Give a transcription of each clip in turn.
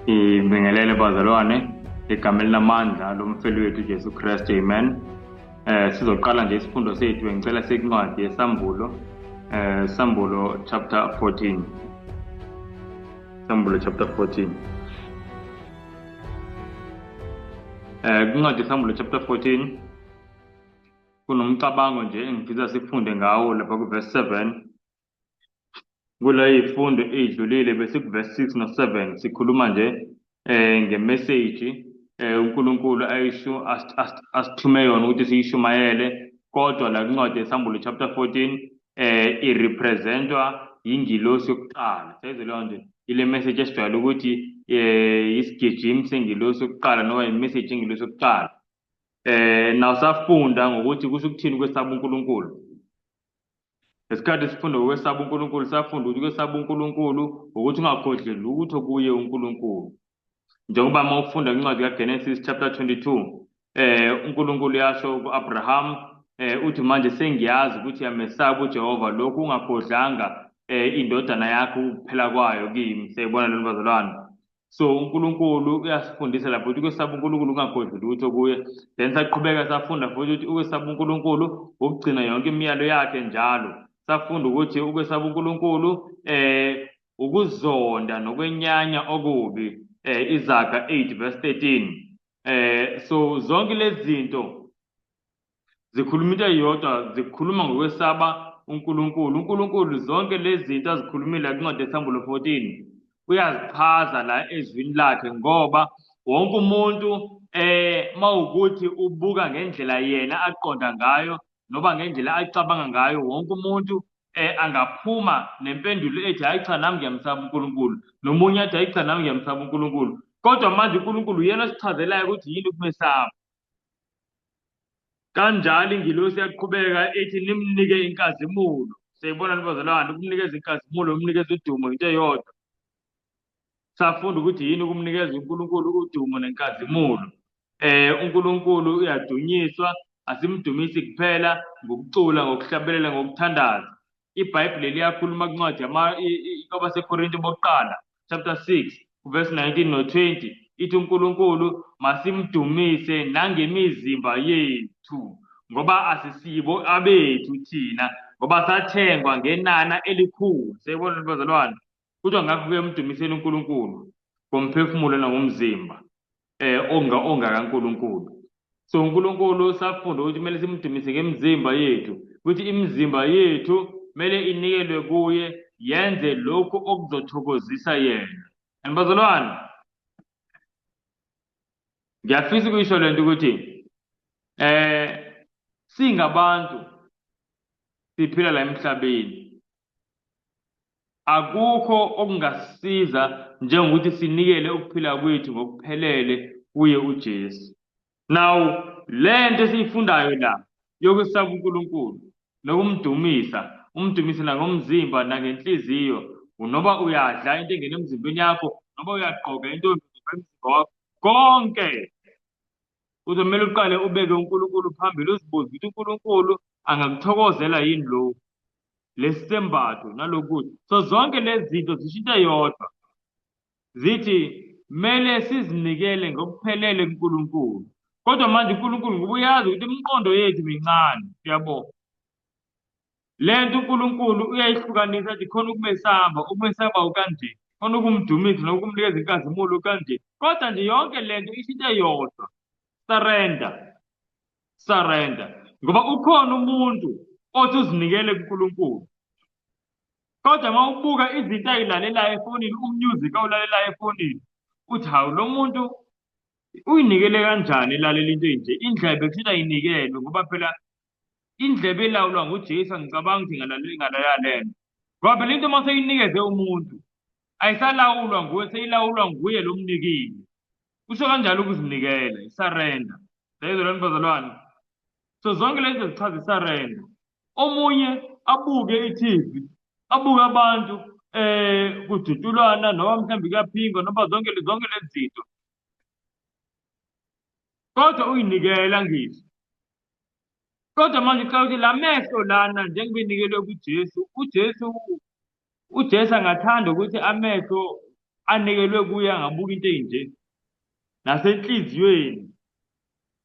Ibingelele bazalwane egameni lamandla lomfeli wethu Jesu Kristu, amen. Sizoqala nje isifundo sethu. Ngicela sekuncwadi yesambulo, Sambulo chapter 14. Sambulo chapter 14. Kuncwadi yesambulo chapter 14 kunomcabango nje engifisa sifunde ngawo lapha kuverse 7. Kula izifundo ezidlulile bese kuverse 6 no7 sikhuluma nje ngemessage uNkulunkulu asithume yona ukuthi siyishumayele, kodwa la kuncwadi yesambulo chapter 14 irepresentwa ingilosi yokuqala. Sezwe leyo nje ile message esijwayele ukuthi isigijimi sengilosi yokuqala noma imessage yengilosi yokuqala. Nawusafunda ngokuthi kusho ukuthini kwesaba uNkulunkulu. Ngesikhathi sifunda ukwesaba uNkulunkulu safunda ukuthi ukwesaba uNkulunkulu ukuthi ungakhohleli lutho kuye uNkulunkulu. Njengoba mawufunda incwadi kaGenesis chapter 22, uNkulunkulu yasho ku-Abraham uthi manje sengiyazi ukuthi yamesaba uJehova, lokhu ungakhohlanga indodana yakho ukuphela kwayo kimi. Siyayibona lelo bazalwane. So uNkulunkulu uyasifundisa lapho ukuthi ukwesaba uNkulunkulu ungakhohleli lutho kuye. Then saqhubeka safunda futhi ukuthi ukwesaba uNkulunkulu ukugcina yonke imiyalo yakhe njalo. Safunda ukuthi ukwesaba uNkulunkulu ukuzonda nokwenyanya okubi, Izaga 8 verse 13. So zonke lezi zinto zikhuluma into eyodwa, zikhuluma ngokwesaba uNkulunkulu. uNkulunkulu zonke lezi zinto azikhulumile kwincwadi yesambulo 14 uyazichaza la ezwini lakhe, ngoba wonke umuntu mawukuthi ubuka ngendlela yena aqonda ngayo noba ngendlela acabanga ngayo, wonke umuntu angaphuma nempendulo ethi hayi cha, nami ngiyamsaba uNkulunkulu, nomunye athi hayi cha, nami ngiyamsaba uNkulunkulu. Kodwa manje uNkulunkulu uyena osichazelayo ukuthi yini ukumesaba. Kanjalo ingilosi yaqhubeka ethi nimnike inkazimulo. Siyayibona bazalwane, ukumnikeza inkazimulo, umnikeza udumo into eyodwa. Safunda ukuthi yini ukumnikeza uNkulunkulu udumo nenkazimulo. uNkulunkulu uyadunyiswa, asimdumisi kuphela ngokucula, ngokuhlabelela, ngokuthandaza. iBhayibheli liyakhuluma kwincwadi yabaseKorinte bokuqala chapter 6 verse 19 no20 ithi uNkulunkulu masimdumise nangemizimba yethu, ngoba asisibo abethu thina, ngoba sathengwa ngenana elikhulu. Siyabona bazalwane, kuthiwa ngakho-ke mdumiseni uNkulunkulu ngomphefumulo nangomzimba ongakaNkulunkulu. So uNkulunkulu safunda ukuthi kumele simdumise ngemizimba yethu, ukuthi imizimba yethu kumele inikelwe kuye yenze lokhu okuzothokozisa yena. And bazalwane, ngiyafisa ukuyisho lento ukuthi singabantu siphila la emhlabeni, akukho okungasisiza njengokuthi sinikele ukuphila kwethu ngokuphelele kuye uJesu. Now lento esiyifundayo la yokusaba uNkulunkulu nokumdumisa, umdumise nangomzimba nangenhliziyo, noba uyadla into engena emzimbeni yakho, noba uyagqoka into emzimbeni wakho, konke uzomele uqale ubeke uNkulunkulu phambili, uzibuze ukuthi uNkulunkulu angakuthokozela yini lokhu, lesi sembatho nalokuthi. So zonke lezi zinto zisho into eyodwa, zithi kumele sizinikele ngokuphelele kuNkulunkulu. Kodwa manje uNkulunkulu ngoba uyazi ukuthi imiqondo yethu mincane, siyabona. Lento uNkulunkulu uyayihlukanisa ethi khona ukumesaba ukanje, khona ukumdumisa nokumnikeza inkazimulo kanje. Kodwa nje yonke lento isho into eyodwa, surrender. Ngoba ukhona umuntu othi uzinikele kuNkulunkulu, kodwa uma ubuka izinto ayilalelayo efonini, umusic awulalelayo efonini, uthi hawu, lo muntu uyinikele kanjani elalela into enje. Indlebe kushuthi ayinikelwe, ngoba phela indlebe elawulwa nguJesu angicabanga ukuthi ingalalela lento, ngoba phela into uma seyinikeze umuntu ayisalawulwa nguwe, seyilawulwa nguye lo mnikile. Kusho kanjalo ukuzinikela, isurrender. Siyezwa lento bazalwane. So zonke lezi zichaza isurrender. Omunye abuke iTV, abuke abantu kudutshulwana, noma mhlawumbe kuyaphingwa, noma zonke lezi zinto, kodwa uyinikela ngisho. Kodwa manje xa uthi la mehlo lana njengoba inikelwe kuJesu, uJesu angathanda ukuthi amehlo anikelwe kuye angabuka into ey'nje, nasenhliziyweni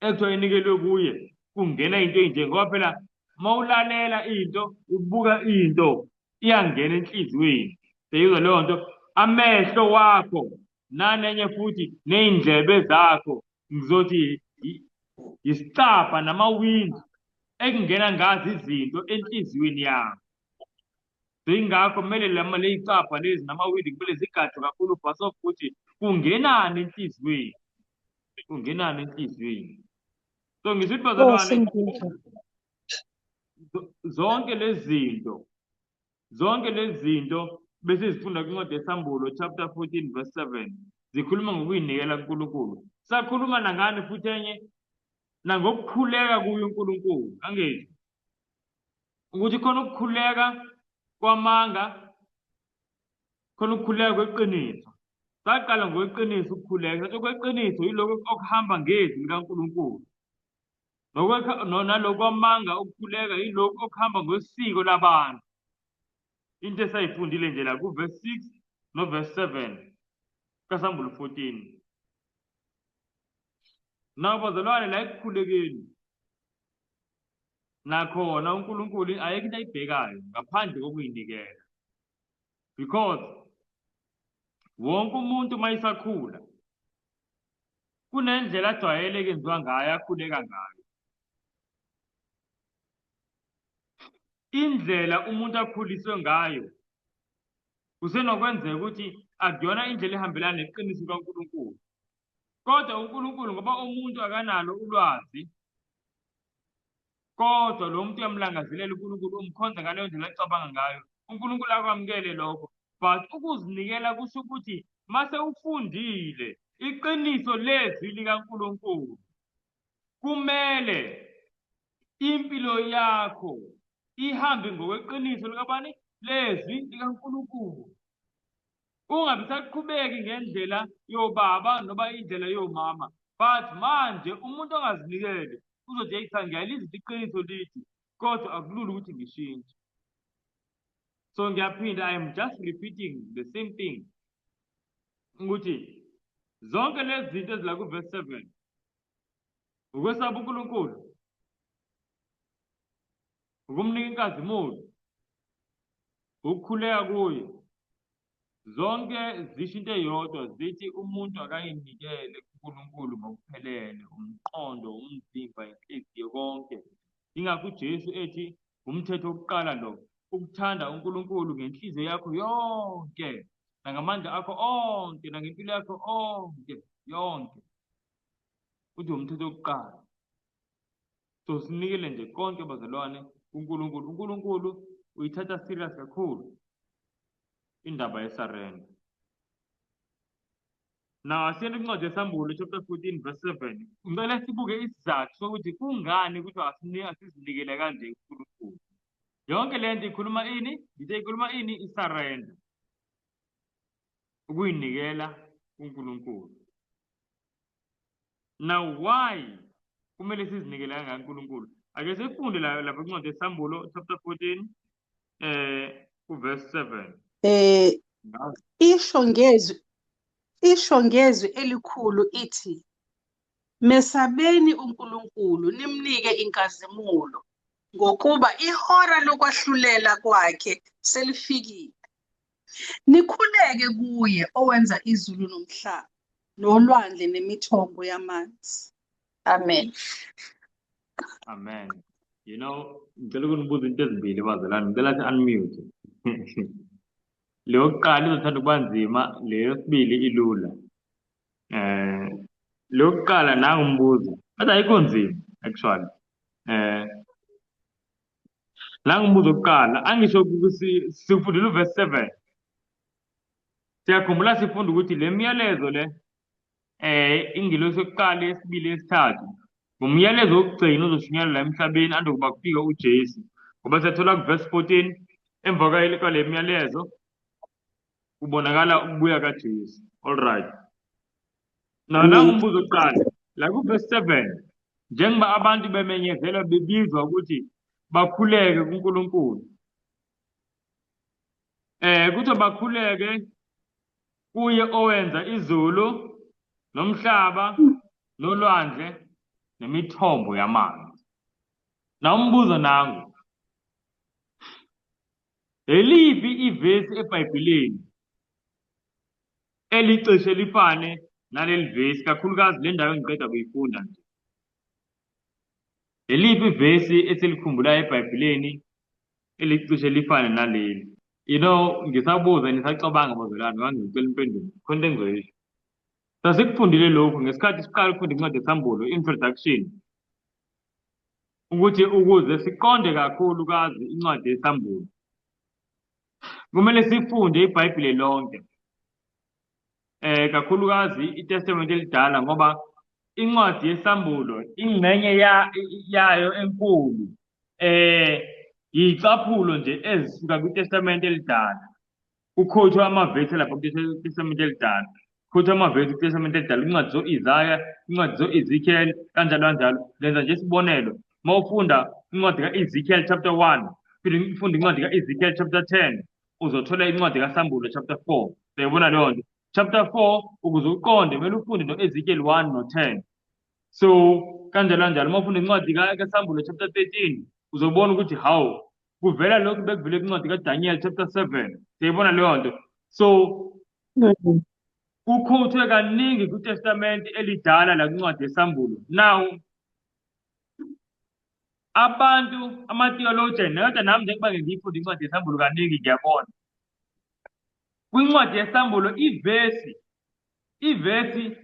ekuthiwa inikelwe kuye kungena into ey'nje, ngoba phela mawulalela into ubuka into iyangena enhliziyweni. Seyizwa leyo nto, amehlo wakho nanenye futhi ney'ndlebe zakho ngizothi isicabha namawindi ekungena ngazo izinto enhliziyweni yakho. Yingakho kumele ley'cabha lezi namawindi kumele zigadwe kakhulu bhasof ukuthi kungenani enhliziyweni, kungenani enhliziyweni. So ngisho ukuthi bazalwane, zonke lezi zinto bese zifunda kwincwadi yesambulo chapter 14 verse 7 zikhuluma ngokuy'nikela kuNkulunkulu. Sakhuluma nangani futhi enye, nangokukhuleka kuye uNkulunkulu, angezi ukuthi khona ukukhuleka kwamanga, khona ukukhuleka kweqiniso. Saqala ngokweqiniso ukukhuleka, sathi okweqiniso yiloko okuhamba ngezwi likaNkulunkulu. Naloko kwamanga ukukhuleka yiloko okuhamba ngosiko labantu. Into esayifundile nje la kuverse 6 noverse 7 kaSambulo 14. Naw bazalwane, la ekukhulekeni nakhona uNkulunkulu ayekho into ayibhekayo ngaphandle kokuy'nikela, because wonke umuntu uma esakhula kunendlela ajwayele kenziwa ngayo akhuleka ngayo. Indlela umuntu akhuliswe ngayo kusenokwenzeka ukuthi akuyona indlela ehambelana neqiniso likaNkulunkulu, kodwa uNkulunkulu ngoba umuntu akanalo ulwazi, kodwa lo muntu uyamlangazelela uNkulunkulu, umkhonza ngaleyo ndlela acabanga ngayo, uNkulunkulu akwamukele lokho. But ukuzinikela kusho ukuthi mase ufundile iqiniso lezwi likaNkulunkulu, kumele impilo yakho ihambe ngokweqiniso likabani? Lezwi likaNkulunkulu. Ungabe usaqhubeki ngendlela yobaba noma indlela yomama, but manje umuntu ongazinikele uzothi eyicha ngiyalizwa iqiniso lithi, kodwa akulula ukuthi ngishintshe. So ngiyaphinda, I am just repeating the same thing, ukuthi zonke lezi zinto ezila kuverse 7, ukwesaba uNkulunkulu, ukumnika inkazimulo, ukukhuleka kuye, zonke zisho into eyodwa, zithi umuntu akayinikele kuNkulunkulu ngokuphelele, umqondo, umzimba, inhliziyo, konke. Yingakho uJesu ethi umthetho wokuqala lo, ukuthanda uNkulunkulu ngenhliziyo yakho yonke, nangamandla akho onke, nangempilo yakho yonke. Uthi umthetho wokuqala. So sinikele nje konke bazalwane kuNkulunkulu. uNkulunkulu uyithatha serious kakhulu indaba yesarenda. Now asiyeni kwincwadi yesambulo chapter 14 verse 7. Ngicela sibuke isizathu sokuthi kungani ukuthi asizinikele kanje kuNkulunkulu. Yonke le nto ikhuluma ini? Ikhuluma ini? Isarenda, ukuyinikela kuNkulunkulu. Now why kumele sizinikele kangaka kuNkulunkulu? Ake sifunde lapha kwincwadi yesambulo chapter 14 verse 7. Isho ngezwi elikhulu ithi, mesabeni uNkulunkulu nimnike inkazimulo, ngokuba ihora lokwahlulela kwakhe selifikile. Nikhuleke kuye owenza izulu nomhlaba, nolwandle nemithombo yamanzi. Amen. Amen. You know, ngicela ukunibuza into ezimbili bazalwane, ngicela si-unmute. Le yokuqala izothanda ukuba nzima, le yesibili ilula. Le yokuqala nangu umbuzo, kodwa ayikho nzima actually. Nangu umbuzo wokuqala, angisho sifundile uverse 7. Siyakhumbula sifunda ukuthi le myalezo le ingilosi yokuqala, yesibili, yesithathu, ngumyalezo wokugcina uzoshunyelwa la emhlabeni andokuba kufika uJesu. Ngoba siyathola kuverse 14, emva kwale myalezo kubonakala ukubuya kaJesu. All right. Now nangu umbuzo wokuqala, la kuverse 7, njengoba abantu bemenyezelwa bebizwa ukuthi bakhuleke kuNkulunkulu. Kuthiwa bakhuleke kuye owenza izulu nomhlaba nolwandle nemithombo yamanzi. Na umbuzo nangu. Eliphi ivesi eBhayibhelini elicishe lifane naleli vesi, kakhulukazi le ndawo engiqeda kuyifunda nje? Eliphi ivesi esilikhumbulayo eBhayibhelini elicishe lifane naleli? Ngisabuza nisacabanga bazalwane, ngangicela impendulo khona into engizoyisho. Sasikufundile lokhu ngesikhathi siqala ukufunda incwadi yesambulo, introduction, ukuthi ukuze siqonde kakhulukazi incwadi yesambulo kumele sifunde iBhayibheli lonke, kakhulukazi iTestament elidala, ngoba incwadi yesambulo ingxenye yayo enkulu yicaphulo nje ezisuka kwiTestament elidala. Kukhotshwa amavesi lapha kwiTestament elidala, kukhotshwa amavesi kwiTestament elidala, incwadi zo-Isaya, incwadi zo-Ezekiel, kanjalo kanjalo. Lenza nje isibonelo, uma ufunda incwadi ka-Ezekiel chapter 1, phinde ufunda incwadi ka-Ezekiel chapter 10, uzothola incwadi kaSambulo chapter 4. Uyayibona leyo nto? Chapter 4, ukuze uqonde kumele ufunde no-Ezekiel 1 no-10. So kanjalo kanjalo, uma ufunda incwadi kaSambulo chapter 13, uzobona ukuthi hawu, kuvela lokhu bekuvele kwincwadi kaDaniel chapter 7. Uyayibona leyo nto? So kukhothwe kaningi kwiTestament elidala la kwincwadi yesambulo. Now abantu ama-theologian, kodwa nami njengoba ngiyifunde incwadi yesambulo kaningi, ngiyabona kwincwadi yesambulo ivesi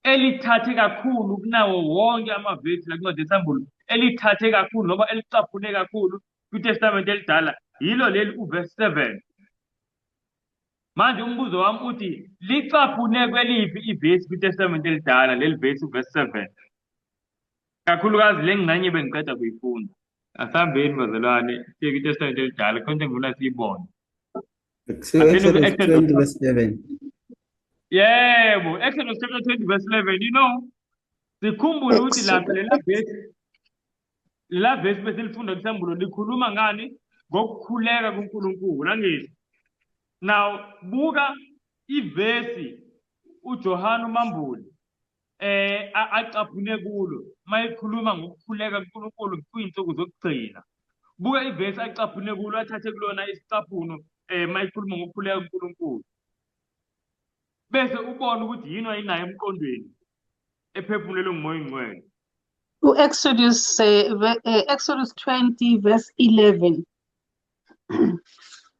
elithathe kakhulu kunawo wonke amavesi la kwincwadi yesambulo, elithathe kakhulu noma elicaphune kakhulu kwiTestament elidala, yilo leli uverse 7. Manje umbuzo wami uthi licaphune kweliphi ivesi kwiTestament elidala leli vesi uverse 7, kakhulukazi le ngxenye bengiqeda kuyifunda? Asihambeni bazalwane siye kwiTestament elidala khona engifuna siyibone. Exodus 20 verse 11. Yebo, Exodus chapter 20 verse 11. Sikhumbule ukuthi lapha lela vesi besilifunda kwisambulo likhuluma ngani? Ngokukhuleka kuNkulunkulu, angithi? Now buka ivesi uJohane uMambule acaphune kulo mayikhuluma ngokukhuleka kuNkulunkulu kuyinsuku zokugcina. Buka ivesi acaphune kulo, athathe kulona isicaphuno mayikhuluma ngokukhuleka kuNkulunkulu, bese ubona ukuthi yini ayinayo emqondweni ephefumulelwe nguMoya Oyingcwele. Exodus 20 verse 11.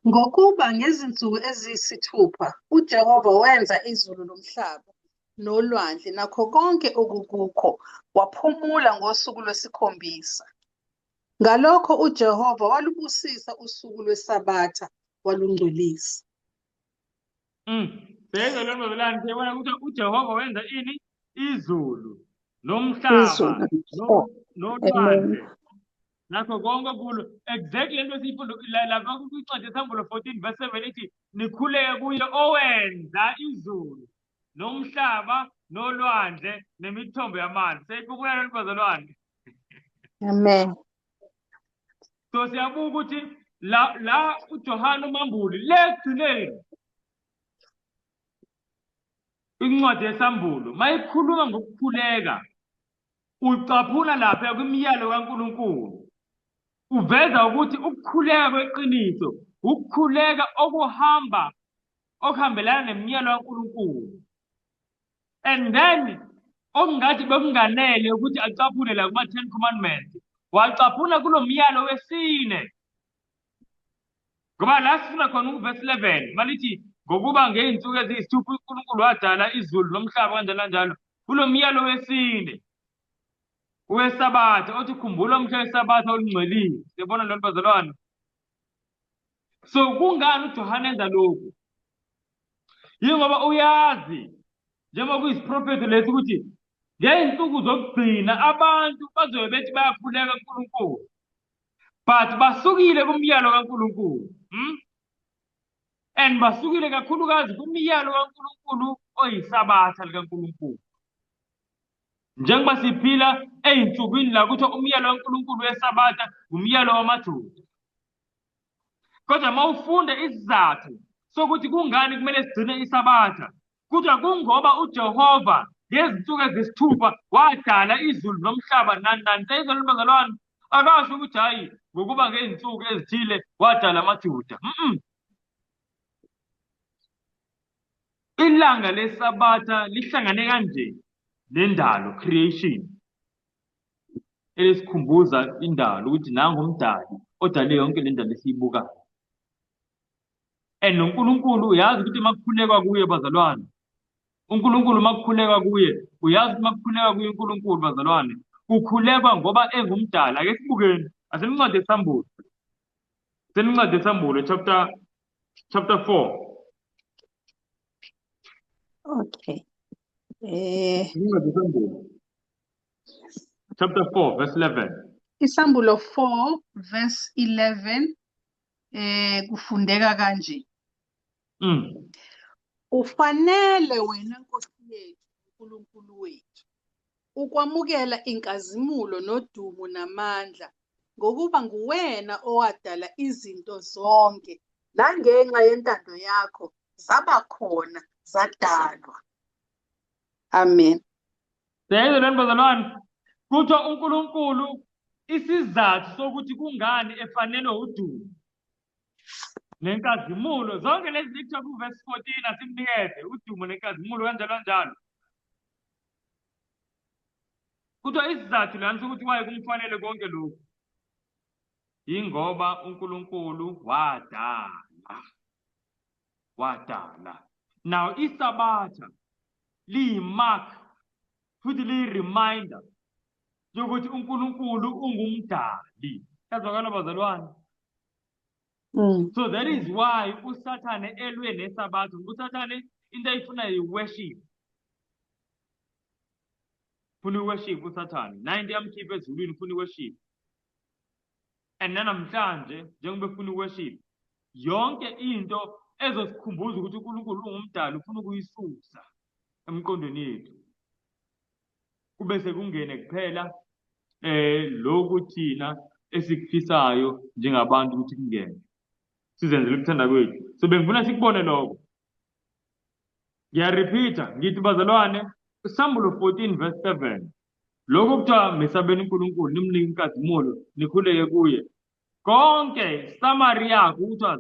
Ngokuba ngezinsuku eziyisithupha uJehova wenza izulu nomhlaba nolwandle nakho konke okukukho, waphumula ngosuku lwesikhombisa. Ngalokho uJehova walubusisa usuku lweSabatha walungcolisa. Bheka lo bazalwane, siyabona ukuthi uJehova wenza ini? Izulu nomhlaba nolwandle nakho konke kulo. Exactly lento esiyifunda lapha kwincwadi yesambulo 14 verse 7 ithi nikhuleke kuye owenza izulu nomhlaba nolwandle nemithombo yamanzi. Siyayikhumbula lento bazalwane? Amen. So siyabuka ukuthi la uJohane uMambule lekugcineni incwadi yesambulo mayikhuluma ngokukhuleka, ucaphuna lapha kwimiyalo kaNkulunkulu, uveza ukuthi ukukhuleka kweqiniso ukukhuleka okuhambelana nemiyalo kaNkulunkulu. And then okungathi bekunganele ukuthi acaphune la kuma-10 commandments, wacaphuna kulo myalo wesine, ngoba la sifuna khona uverse 11 malithi ngokuba ngey'nsuku eziyisithupha uNkulunkulu wadala izulu nomhlaba kanjalo kanjalo. Kulo myalo wesine wesabatha othi khumbula umhla wesabatha olungcolile. Siyabona lento bazalwane? So kungani uJohane enza lokhu? Yingoba uyazi njengoba kuyisiprofethi lesi ukuthi ngey'nsuku zokugcina abantu bazobe bethi bayakhuleka kuNkulunkulu, but basukile kumyalo kaNkulunkulu. And basukile kakhulukazi kumyalo kaNkulunkulu oyisabatha likaNkulunkulu. Njengoba siphila ey'nsukwini la kuthiwa umyalo kaNkulunkulu wesabatha umyalo wamaJuda. Kodwa uma ufunda isizathu sokuthi kungani kumele sigcine isabatha, kodwa kungoba uJehova ngezinsuku eziyisithupha wadala izulu nomhlaba nani nani. Seyizwa bazalwane, akasho ukuthi hayi ngokuba ngey'nsuku ezithile wadala amaJuda. Ilanga lesabatha lihlangane kanje nendalo, creation, elisikhumbuza indalo ukuthi nangu umdali odale yonke le ndalo esiyibukayo. And noNkulunkulu uyazi ukuthi makukhulekwa kuye bazalwane, uNkulunkulu makukhulekwa kuye, uyazi ukuthi makukhulekwa kuye uNkulunkulu bazalwane, kukhulekwa ngoba engumdala. Ake sibukeni, asenincwadi yesambulo, senincwadi yesambulo chapter 4. Okay. Incwadi yesambulo chapter 4 verse 11. Isambulo 4 verse 11 kufundeka kanje. Ufanele wena Nkosi yethu uNkulunkulu wethu ukwamukela inkazimulo nodumo namandla, ngokuba nguwena owadala izinto zonke, nangenxa yentando yakho zaba khona zadalwa. Amen. Siyezwa lento bazalwane, kuthiwa uNkulunkulu isizathu sokuthi kungani efanelwe udumo nenkazimulo zonke lezi zithiwa kuverse 14 asimnikeze udumo nenkazimulo kanjalo kanjalo. Kuthiwa isizathu lana sokuthi waye kumfanele konke lokhu yingoba uNkulunkulu wadala. Now isabatha liyimark futhi liyi-reminder yokuthi uNkulunkulu ungumdali. Yazwakala bazalwane? So that is why uSathane elwe nesabatha. USathane into ayifuna yi-worship. Funa i-worship uSathane. Nayo into yamkhipha ezulwini ufuna i-worship. And namhlanje njengoba ufuna i-worship, yonke into ezosikhumbuza ukuthi uNkulunkulu ungumdali ufuna ukuyisusa emqondweni yethu. Kube sekungene kuphela lokhu thina esikufisayo njengabantu ukuthi kungene. Sizenzele ukuthanda kwethu. So bengifuna sikubone lokho. Ngiyarepeata ngithi bazalwane, Isambulo 14 verse 7. Lokho kuthiwa mesabeni uNkulunkulu nimnike inkazimulo nikhuleke kuye. Konke summary yakho kuthiwa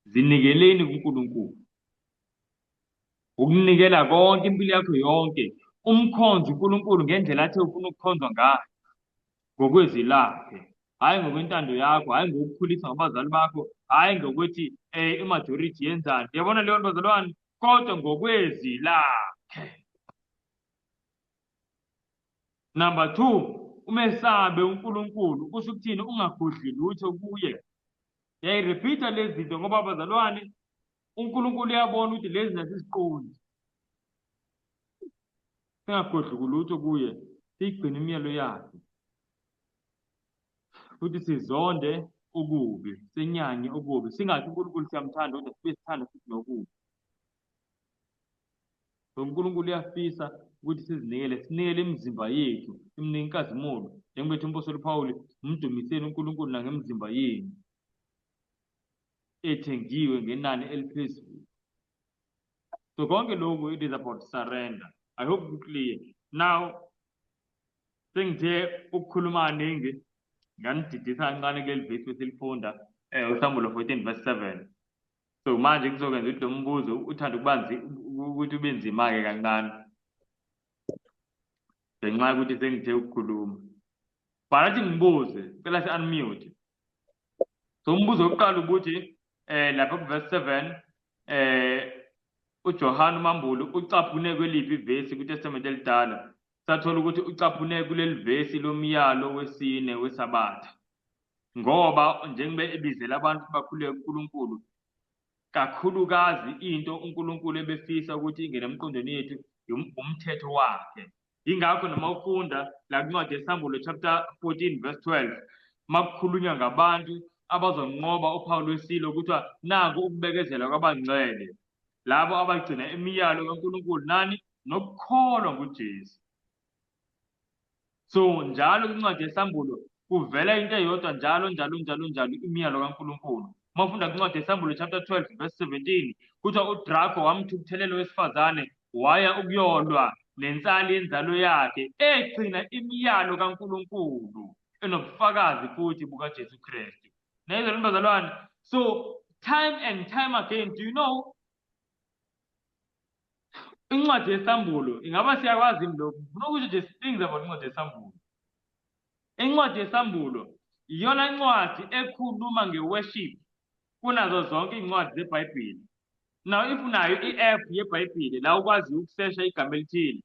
zinikeleni kuNkulunkulu. Ukunikela konke impilo yakho yonke, umkhonza uNkulunkulu ngendlela athi ufuna ukukhonzwa ngayo, ngokwezi lakhe, hayi ngokwentando yakho, hayi ngokukhuliswa ngabazali bakho, hayi ngokuthi imajority yenzani. Uyabona leyo nto bazalwane? Kodwa ngokwezi lakhe. Number 2, umesabe uNkulunkulu kusho ukuthini? Ungakhohlwi lutho kuye. Yayirepeata lezi zinto ngoba bazalwane, uNkulunkulu uyabona ukuthi lezi nasisiqondi. Singakhohlwi kulutho kuye, siyigcine imiyalo yakhe. Futhi sizonde ukubi, sinyanye ukubi. Singathi uNkulunkulu siyamthanda kodwa sibe sithanda futhi nokubi. So uNkulunkulu uyafisa ukuthi sinikele imizimba yethu, imnike inkazimulo. Njengoba ethi umpostoli Pawuli, mdumiseni uNkulunkulu nangemizimba yenu ethengiwe ngenani eliphezulu. So konke lokhu, it is about surrender. I hope it's clear. Now, sengithe ukukhuluma ningi, nganididisa kancane kuleli vesi besilifunda, uSambulo 14 verse 7. So manje kuzokwenza ukuthi lo mbuzo uthanda ukuthi ube nzima-ke kancane, ngenxa yokuthi sengithe ukukhuluma. But athi ngibuze, cela si-unmute. So umbuzo wokuqala ukuthi lapha kuverse 7, uJohane uMambulu ucaphune kweliphi ivesi kuTestament elidala? Sathola ukuthi ucaphune kuleli vesi lomyalo wesine wesabatha. Ngoba njengoba ebizela abantu bakhuleke kuNkulunkulu, kakhulukazi into uNkulunkulu ebefisa ukuthi ingene emqondweni yethu umthetho wakhe. Yingakho noma ufunda la kuncwadi yeSambulo chapter 14 verse 12, makukhulunywa ngabantu abazonqoba uphawu lwesilo ukuthi naku ukubekezela kwabangcwele, labo abagcina imiyalo kaNkulunkulu nani nokukholwa nguJesu. So njalo kwincwadi yeSambulo kuvela into eyodwa njalo imiyalo kaNkulunkulu. mawufunda kwincwadi yesambulo chapter 12 verse 17 kuthiwa uDraco wamthukuthelelo wesifazane waya ukuyolwa nensali yenzalo yakhe egcina imiyalo kaNkulunkulu enobufakazi futhi bukaJesu Kristu. Nayizolo bazalwane, so time and time again, do you know incwadi yesambulo ingaba siyakwazi lokho unokusho just things about incwadi yesambulo. Incwadi yesambulo iyona incwadi ekhuluma ngeworship kunazo zonke incwadi zeBhayibheli. Now if unayo i-app yeBhayibheli la ukwazi ukusesha igama elithile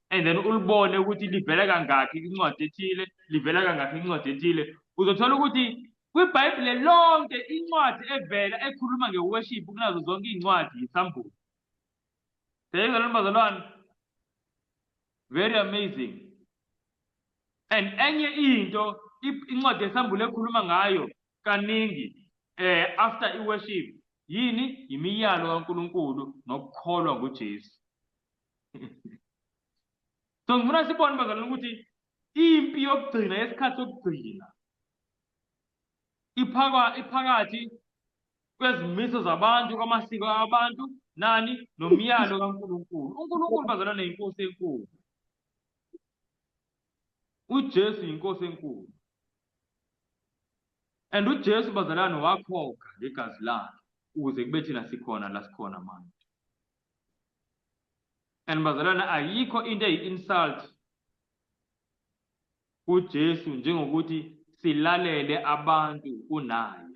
and then ulibone ukuthi livela kangakhi incwadi ethile, livela kangakhi incwadi ethile, uzothola ukuthi kwiBhayibheli lonke incwadi evela ekhuluma ngeworship kunazo zonke incwadi yesambulo. Bazalwane, very amazing. And enye into incwadi yesambulo ekhuluma ngayo kaningi after i-worship yini? Imiyalo kaNkulunkulu nokukholwa ngoJesu. So ngifuna sibone bazalwane ukuthi impi yokugcina yesikhathi sokugcina iphakathi kwezimiso zabantu, kwamasiko abantu, nani? Nomyalo kaNkulunkulu. uNkulunkulu bazalwane yinkosi enkulu. uJesu yinkosi enkulu. And uJesu bazalwane wakhokha ngegazi lakhe ukuze kube thina sikhona la sikhona manje. And bazalwane ayikho into eyi-insult kuJesu njengokuthi silalele abantu kunaye.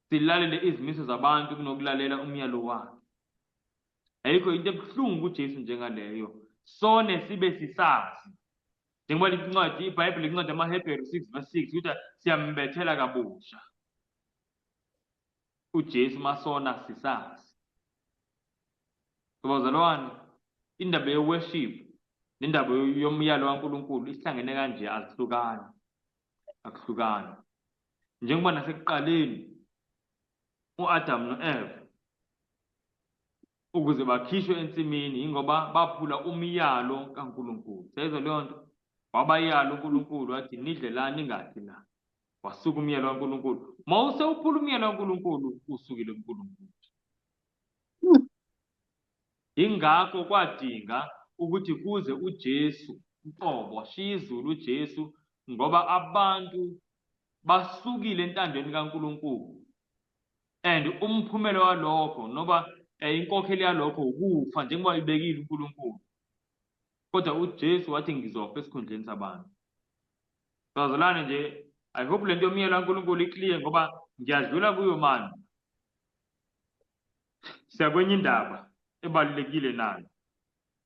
Silalele izimiso zabantu kunokulalela umyalo wakhe. Ayikho into ebuhlungu kuJesu njengaleyo. Sone sibe sisazi. Njengoba incwadi iBhayibheli incwadi amaHebheru 6 verse 6 ukuthi siyambethela kabusha uJesu masona sisazi. Bazalwane, indaba ye-worship nendaba yomyalo kaNkulunkulu isihlangene kanje, azihlukani. Akuhlukani. Njengoba nasekuqaleni uAdam noEva ukuze bakhishwe ensimini ingoba baphula umyalo kaNkulunkulu. Seyizwa leyo nto? Wabayala uNkulunkulu wathi nidle la ningadli la. Wasuka umyalo kaNkulunkulu. Mawuse uphula umyalo kaNkulunkulu usukile kuNkulunkulu. Ingakho kwadinga ukuthi kuze uJesu uqobo washiya izulu uJesu ngoba abantu basukile entandweni kaNkulunkulu. And umphumela walokho noba inkokheli yalokho ukufa njengoba ibekile uNkulunkulu. Kodwa uJesu wathi ngizofa esikhundleni sabantu. Bazalwane nje, I hope lento yomyalo kaNkulunkulu iclear ngoba ngiyadlula kuyo manje. Siyakwenye indaba ebalulekile nayo.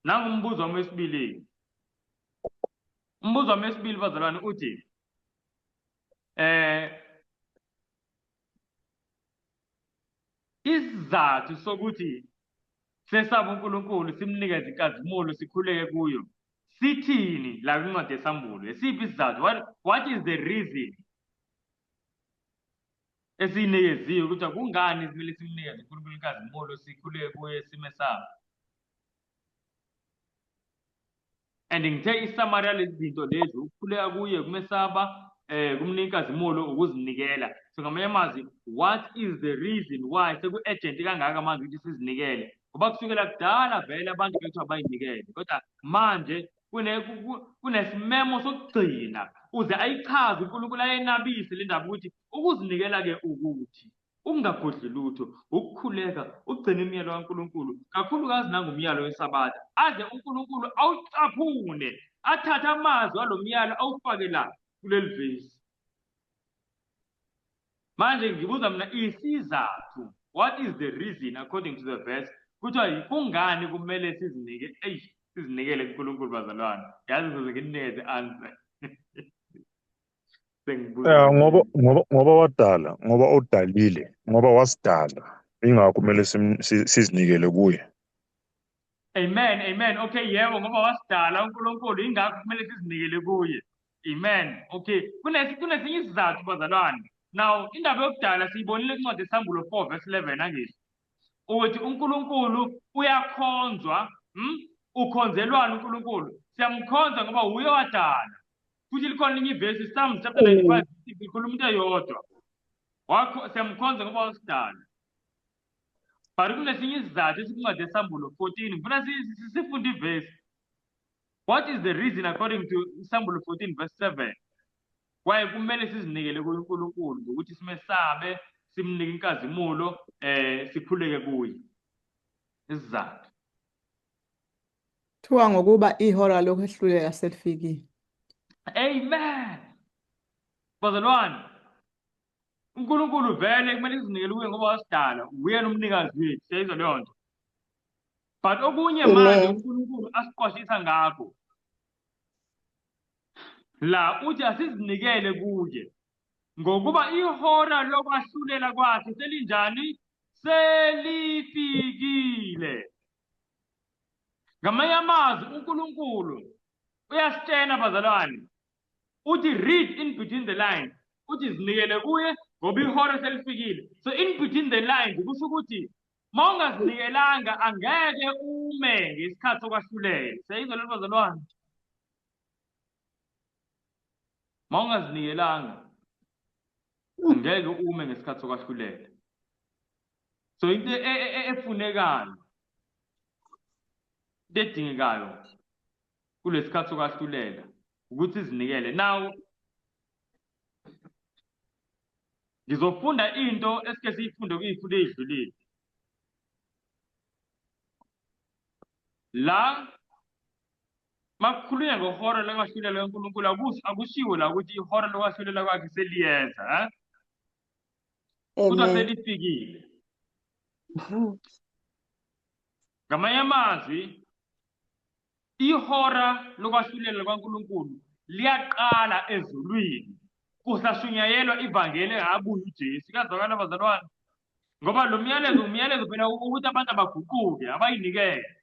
Nangu umbuzo wami wesibili. Umbuzo wami wesibili bazalwane uthi isizathu sokuthi sesaba uNkulunkulu simnikeze inkazimulo sikhuleke kuyo sithini la kwincwadi yesambulo? Esiphi isizathu? What is the reason esinikeziwe ukuthi kungani simele simnikeze uNkulunkulu inkazimulo sikhuleke kuye simesaba? And ngithe isamari yalezi zinto lezi ukukhuleka kuye, kumesaba, kumnika inkazimulo, ukuzinikela. So ngamanye amazwi, what is the reason why seku-agent kangaka manje ukuthi sizinikele? Ngoba kusukela kudala vele abantu bethu abayinikele, kodwa manje kunesimemo sokugcina uze ayichaze uNkulunkulu ayenabise le ndaba ukuthi ukuzinikela-ke ukuthi ukungagodli lutho, ukukhuleka, ukugcina imiyalo kaNkulunkulu, kakhulukazi nangumyalo wesabatha, aze uNkulunkulu awucaphune, athathe amazwi alo myalo awufake la kuleli vesi. Manje ngibuza mina isizathu, what is the reason according to the verse, kuthiwa kungani kumele sizinikele kuNkulunkulu bazalwane? Yazi ngizoze nginikeze answer. Ngoba udalile, ngoba wasidala, ingakho kumele sizinikele kuye. Amen, amen. Okay, yebo, ngoba wasidala uNkulunkulu ingakho kumele sizinikele kuye. Amen. Okay, kunesinye isizathu bazalwane. Now indaba yokudala siyibonile kwincwadi yesambulo 4 verse 11 angithi ukuthi uNkulunkulu uyakhonzwa. Ukhonzelwana uNkulunkulu? Siyamkhonza ngoba uye wadala. Futhi likhona linye ivesi Psalms chapter 95 ikhuluma into eyodwa. Siyamkhonza ngoba wasidala. But kunesinye isizathu esikuncede Sambulo 14. Ngifuna sifunde ivesi. What is the reason according to Sambulo 14 verse 7? Why kumele sizinikele kuNkulunkulu ngokuthi simesabe, simnike inkazimulo, sikhuleke kuye. Isizathu. Kuthiwa ngokuba ihora lokwehlulela selifikile. Amen. Bazalwane, uNkulunkulu vele kumele sizinikele kuye ngoba wasidala. Uyena umnikazi wethu, siyayizwa leyo nto. But okunye manje uNkulunkulu asiqwashisa ngakho. La uthi asizinikele kuye ngokuba ihora lokwahlulela kwakhe selinjani? Selifikile. Ngamanye amazwi uNkulunkulu uyasitshena bazalwane. Uthi read in between the lines. Uthi zinikele kuye ngoba ihora selifikile. So in between the lines kusho ukuthi mawungazinikelanga angeke ume ngesikhathi sokwahlulela. Siyayizwa lelo bazalwane. Mawungazinikelanga angeke ume ngesikhathi sokwahlulela. So into efunekayo, into edingekayo kulesikhathi sokwahlulela ukuthi izinikele. Now ngizofunda into esike siyifunde kuyifundo ezidlulile. La makukhulunywa ngehora lokwahlulela kaNkulunkulu akushiwo la ukuthi ihora lokwahlulela kwakhe seliyeza, kodwa selifikile. Ngamanye amazwi ihora lokwahlulela kwaNkulunkulu liyaqala ezulwini kusashunyayelwa ivangeli engabuya uJesu. Kuyazwakala bazalwane? Ngoba lo umyalezo phela ukuthi abantu abaguquke, abayinikele.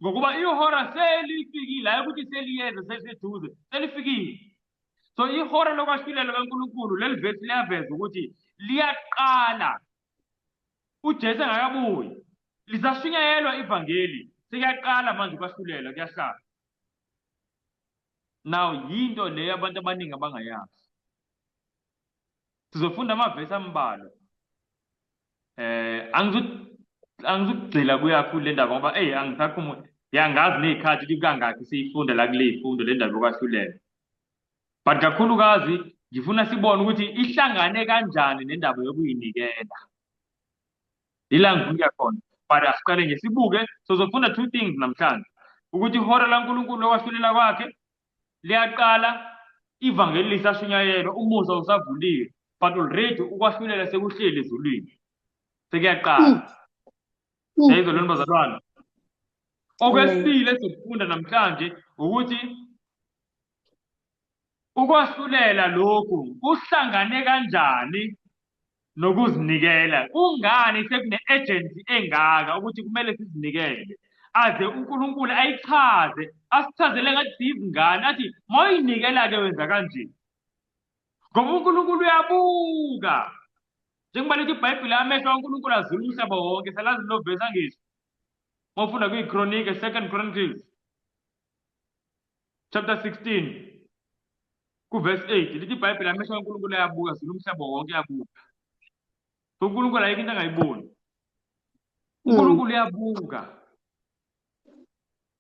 Ngokuba ihora selifikile, hayi ukuthi seliyeza seliseduze, selifikile. So ihora lokwahlulela kaNkulunkulu leli vesi liyaveza ukuthi liyaqala uJesu engakabuyi. Lisashunyayelwa ivangeli, sekuyaqala manje ukwahlulela, kuyahlala. Now yinto leyo abantu abaningi abangayazi. Sizofunda amavesi ambalwa. Angizukugxila kuyakhulu le ndaba ngoba angisakhumuli. Yangazi nezikhathi ukuthi kangaki siyifunda la kule ifundo le ndaba yokwahlulela. But kakhulukazi ngifuna sibone ukuthi ihlangane kanjani nendaba yokuyinikela. Ila ngifuna khona. But asiqale nje sibuke, sizofunda two things namhlanje. Ukuthi ihora laNkulunkulu lokwahlulela kwakhe liyaqala, ivangeli lisashunyayelwa, umusa usavuliwe, but already ukwahlulela sekuhleli ezulwini. Sekuyaqala. Siyayizwa lona bazalwane? Okwesibili esizofunda namhlanje ukuthi ukwahlulela lokhu kuhlangane kanjani nokuzinikela. Kungani sekune-agency engaka ukuthi kumele sizinikele? Aze uNkulunkulu ayichaze, asichazele ngathi siyizingane, athi mawuyinikela-ke wenza kanje. Ngoba uNkulunkulu uyabuka. Njengoba lithi iBhayibheli amehlo kaNkulunkulu azula umhlaba wonke, salazi lo vesi angisho. Mawufunda kwiKronike, 2 Chronicles chapter 16 kuverse 8 lithi iBhayibheli amehlo kaNkulunkulu ayabuka, azula umhlaba wonke uyabuka. So uNkulunkulu ayikho into angayiboni. uNkulunkulu uyabuka.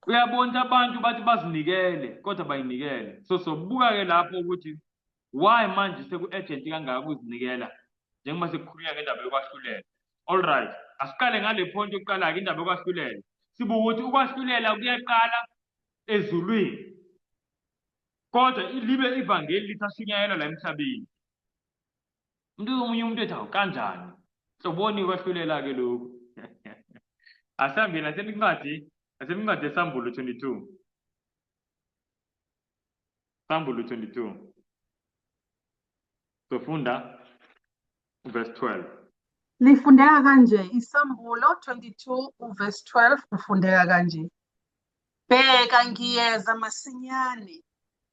Uyabona abantu bathi bazinikele kodwa bayinikele. So sobuka-ke lapho ukuthi why manje seku-agent kangaka ukuzinikela njengoba sekukhulunywa ngendaba yokwahlulela. All right, asiqale ngale point yokuqala-ke indaba yokwahlulela. Sibuka ukuthi ukwahlulela kuyaqala ezulwini, kodwa libe ivangeli lisashunyayelwa la emhlabeni. Omunye umuntu ethi awu kanjani? Sobona ukwahlulela-ke lokhu. Asihambeni asemincwadi Sambulo 22. Sambulo 22. Sofunda verse 12. Lifundeka kanje, Isambulo 22 uverse 12 ufundeka kanje. Bheka ngiyeza masinyane,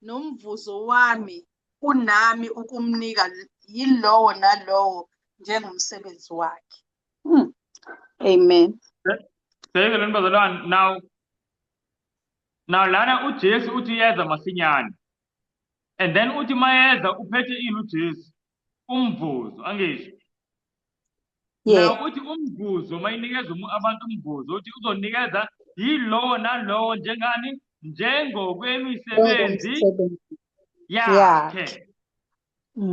nomvuzo wami unami ukumnika yilowo nalowo njengomsebenzi wakhe. Amen. Siyayizwa bazalwane. Now lana uJesu uthi yeza masinyane. And then uthi mayeza uphethe ini uJesu? Umvuzo, angisho. Yeah. Now uthi umvuzo mayinikeza abantu umvuzo uthi uzonikeza yilowo nalowo njengani njengokwemisebenzi Njengomsebenzi yakhe. yakhe.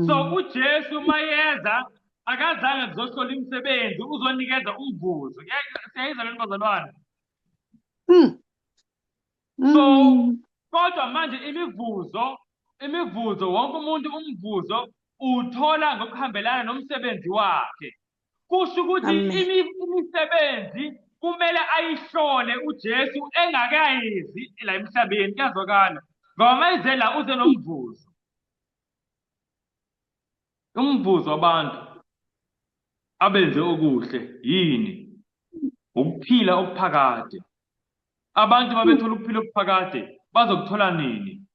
So uJesu mayeza akazange kuzohlola imisebenzi uzonikeza umvuzo. Siyayizwa lento bazalwane. Mm. So Mm. kodwa manje imivuzo wonke umuntu umvuzo uthola ngokuhambelana nomsebenzi wakhe. Kusho ukuthi Amen. imisebenzi kumele ayihlole uJesu engakayizi la emhlabeni, kuyazwakala. Ngoba mayize la uze nomvuzo. Umvuzo wabantu abenze okuhle yini? Ukuphila okuphakade. Abantu babethola ukuphila okuphakade bazokuthola nini?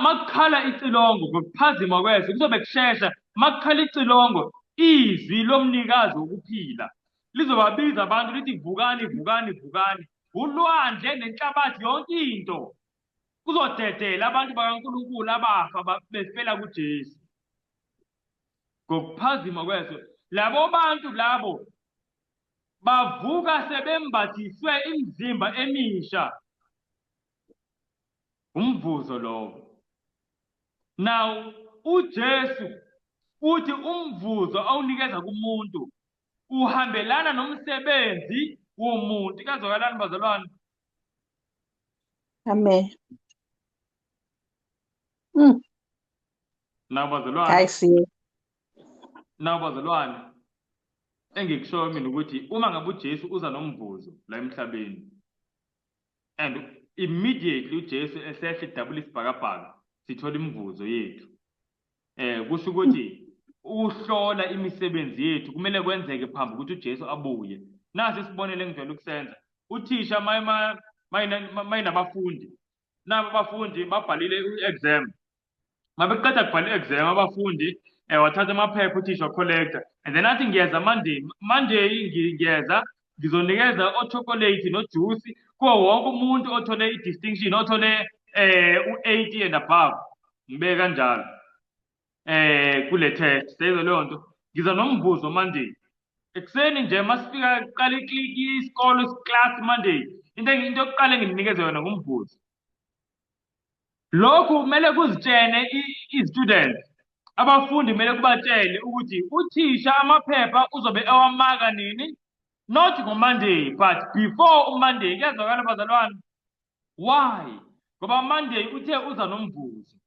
Makukhala icilongo ngokuphazima kweso kuzobe kushesha. Makukhala icilongo izwi lomnikazi wokuphila lizobabiza abantu lithi vukani vukani vukani. Ulwandle nenhlabathi yonke into kuzodedela abantu bakaNkulunkulu abafa befela kuJesu. Ngokuphazima kweso labo bantu labo bavuka sebembathiswe imizimba emisha. Umvuzo lowo. Now uJesu uthi umvuzo awunikeza kumuntu uhambelana nomsebenzi womuntu. Kazwakalani bazalwane? Amen. Mm. Nawu bazalwane, I see. nawu bazalwane. Engikushoyo mina ukuthi uma ngabe uJesu uza nomvuzo la emhlabeni and immediately uJesu esehla idabula isibhakabhaka sithola imivuzo yethu. Kusho ukuthi uhlola imisebenzi yethu kumele kwenzeke phambi ukuthi uJesu abuye. Nasi isibonelo engivela ukusenza. Uthisha mayinabafundi. Nabo abafundi babhalile i-exam. Mabeqeda kubhala i-exam abafundi wathatha amaphepha uthisha collector. And then athi ngiyeza Monday ngiyeza ngizonikeza ochocolate nojuice kuwo wonke umuntu othole i-distinction othole u-80 and above. Ngibeke kanjalo. Kule test seyizwa leyo nto ngiza nomvuzo Monday ekuseni nje masifika qala isikolo class Monday into yokuqala engininikeze yona ngumvuzo. Lokhu kumele kuzitshene i-students abafundi kumele kubatshele ukuthi uthisha amaphepha uzobe ewamaka nini, not ngoMonday but before uMonday. Kuyazwakala bazalwane? Why? Ngoba Monday uthe uza nomvuzo.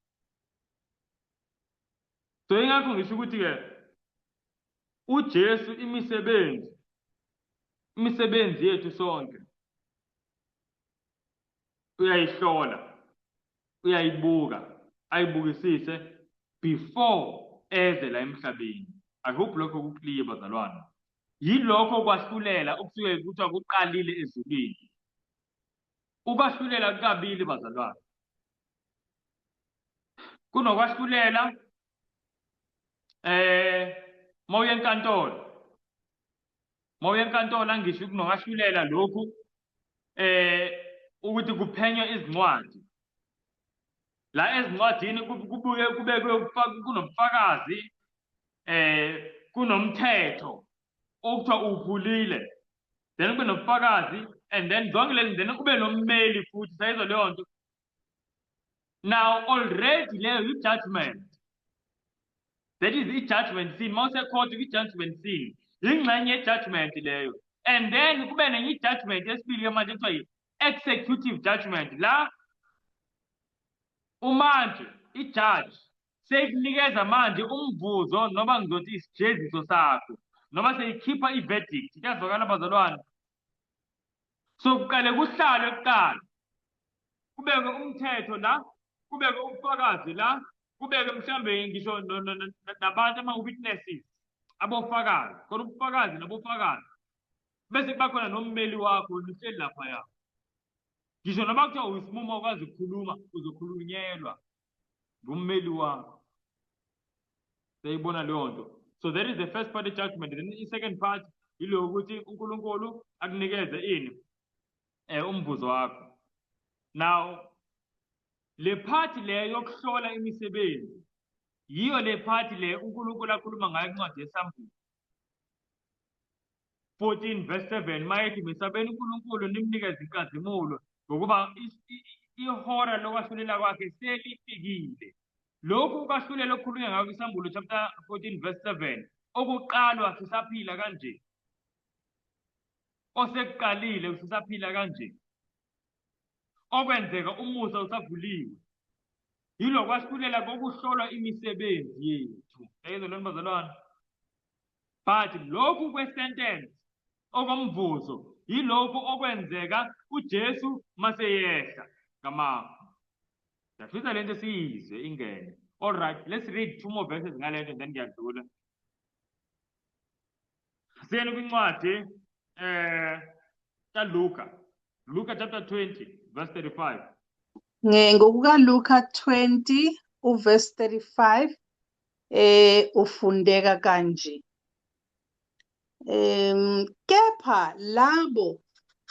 So ingakho ngisho ukuthi-ke uJesu imisebenzi yethu sonke uyayihlola, uyayibuka, ayibukisise before eze la emhlabeni. I hope lokho kukliye bazalwane. Yilokho kwahlulela okusuke kuthiwa kuqalile ezulwini. Ukwahlulela kukabili bazalwane. Kunokwahlulela mawuye enkantolo angisho kunokwahlulela lokhu ukuthi kuphenywe izincwadi. La ezincwadini kubekwe kunomfakazi kunomthetho okuthiwa uphulile. Then kube nomfakazi and then zonke lezi then kube nommeli futhi. Sayizwa leyo nto. Now already leyo i-judgment. That is i-judgment scene. Mawusekhotha i-judgment scene. Yingxenye ye-judgment leyo. And then kube nenye i-judgment yesibili manje kuthiwa yi-executive judgment. La umanje i-judge seyikunikeza manje umvuzo noma ngizothi isijeziso sakho noma seyikhipha i-verdict. Kuyazwakala bazalwane? So kuqale kuhlalwe kuqala kubeke umthetho la, kubeke ubufakazi la, kubeke mhlambe ngisho nabantu ama-witnesses abofakazi, khona ubufakazi nabofakazi. Bese kuba khona nommeli wakho nihleli laphaya. Ngisho noma kuthiwa uyisimuma ukwazi ukukhuluma uzokhulunyelwa ngummeli wakho. Seyibona leyo nto. So that is the first part of judgment. Then the second part yilo ukuthi uNkulunkulu akunikeze ini umvuzo wakho. Now le part le yokuhlola imisebenzi yiyo le part le uNkulunkulu akhuluma ngayo incwadi yeSambulo. 14 verse 7 mayethi mesabeni uNkulunkulu nimnikeze inkazimulo ngokuba ihora lokwahlulela kwakhe selifikile. Lokhu kwahlulela okukhulunywa ngakho isambulo chapter 14 verse 7 okuqalwa sisaphila kanje. Osekuqalile usisaphila kanje. Okwenzeka umusa usavuliwe. Yilo kwahlulela kokuhlolwa imisebenzi yethu. Yebo lo bazalwane. But lokhu kwesentence okomvuzo yilokhu okwenzeka uJesu maseyehla ngama. Yafisa lento siyizwe ingene. All right, let's read 2 more verses ngalento then ngiyadlula. Siyena kwincwadi kaLuka. Luka chapter 20 verse 35. NgokukaLuka 20 uverse 35 ufundeka kanje. Kepha labo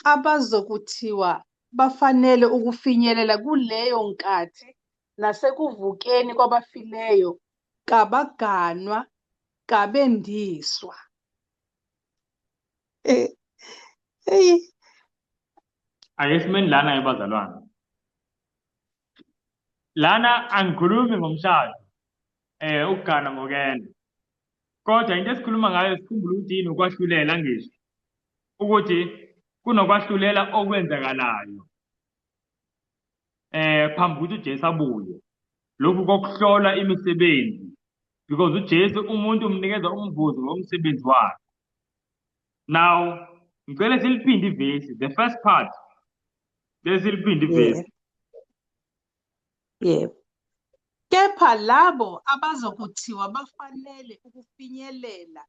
abazokuthiwa bafanele ukufinyelela kuleyo nkathi nasekuvukeni kwabafileyo kabaganwa kabendiswa. Ayesimeni lana ebazalwane. Lana angikhulumi ngomshado ukugana ngokena. Kodwa into esikhuluma ngayo sikhumbula ukuthi yini ukwahlulela ngisho. Ukuthi kunokwahlulela okwenzakalayo. Phambi ukuthi uJesu abuye. Lokhu kokuhlola imisebenzi. Because uJesu umuntu umnikeza umvuzo ngomsebenzi wakhe. Now, ngicela siliphinde ivesi, the first part. Siliphinde ivesi. Yebo. Kepha labo abazokuthiwa bafanele ukufinyelela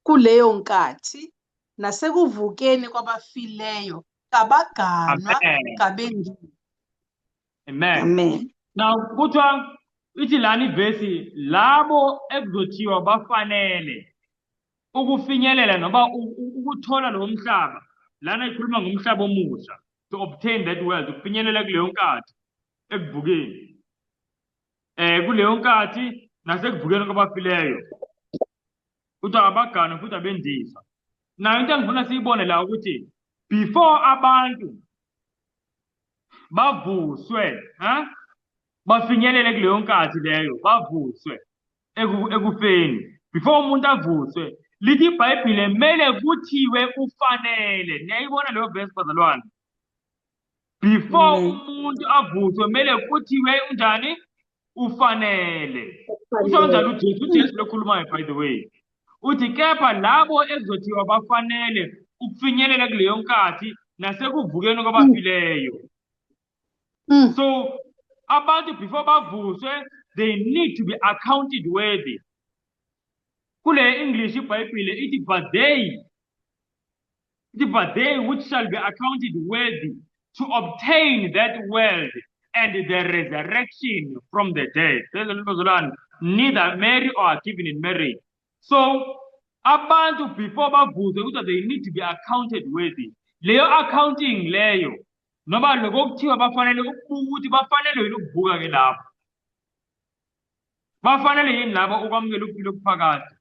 kuleyo nkathi nasekuvukeni kwabafileyo kabaganwa kabendiswa. Amen. Amen. Now, kuthiwa ithi lana ivesi labo ekuzothiwa bafanele ukufinyelela noba ukuthola lo mhlaba. Lana ikhuluma ngomhlaba omusha. To obtain that wealth, ukufinyelela kuleyo nkathi ekuvukeni. Kuleyo nkathi nasekuvukeni kwabafileyo. Kuthiwa abagana futhi abendiswa. Now into engifuna siyibone la ukuthi before abantu bavuswe, bafinyelele kuleyo nkathi leyo, bavuswe ekufeni. Before umuntu avuswe, lithi iBhayibheli mele kuthiwe ufanele. Niyayibona leyo verse bazalwane? Before umuntu avuswe mele kuthiwe unjani? Ufanele. Usho njalo uJesu lokhulumayo by the way. Uthi kepha labo ezothiwa bafanele ukufinyelela kuleyo nkathi nasekuvukeni kwabafileyo. So abantu before bavuswe they need to be accounted worthy. Kule English iBhayibheli ithi but they which shall be accounted worthy to obtain that wealth and the resurrection from the dead. Neither marry or are given in marriage. So abantu before bavuswe they need to be accounted worthy. Leyo accounting leyo noba lokuthiwa bafanele ukubuka ukuthi bafanele yini ukuvuka ke lapho. Bafanele yini labo ukwamukela ukuphila okuphakathi.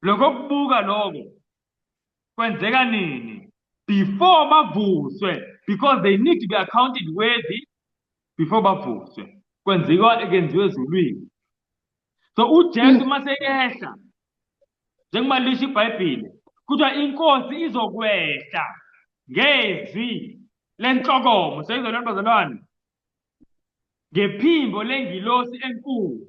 Lokho kubuka lokho kwenzeka nini before bavuswe, because they need to be accounted worthy before bavuswe. Kenziwe ezulwini. So uJesu maseyehla njengoba lisho iBhayibheli kuthiwa inkosi izokwehla ngezwi lenhlokomo. Seyizolwana bazalwane. Ngephimbo lengilosi enkulu.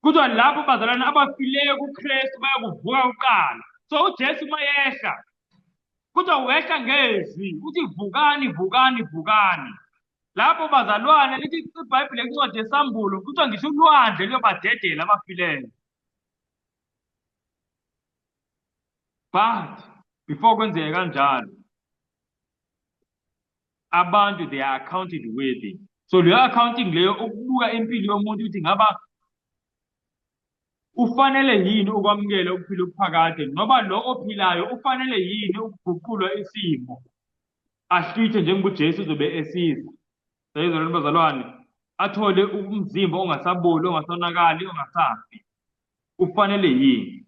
Kuthiwa lapho bazalwane abafileyo kuKristu bayakuvuka kuqala. So uJesu mayehla kuthiwa wehla ngezwi uthi vukani vukani vukani. Lapho bazalwane lithi iBhayibheli encwadi yesambulo kuthiwa ngisho ulwandle luyobadedela abafileyo. But before kwenzeke kanjalo abantu they are accounted worthy. So leyo accounting leyo ukubuka impilo yomuntu ukuthi ngaba ufanele yini ukwamukela ukuphila okuphakade noba lo ophilayo ufanele yini ukuguqulwa isimo ahlithe njengoba uJesu uzobe esiza. Seyizolwana bazalwane, athole umzimba ongasaboli, ongasonakali, ongasafi. Ufanele yini?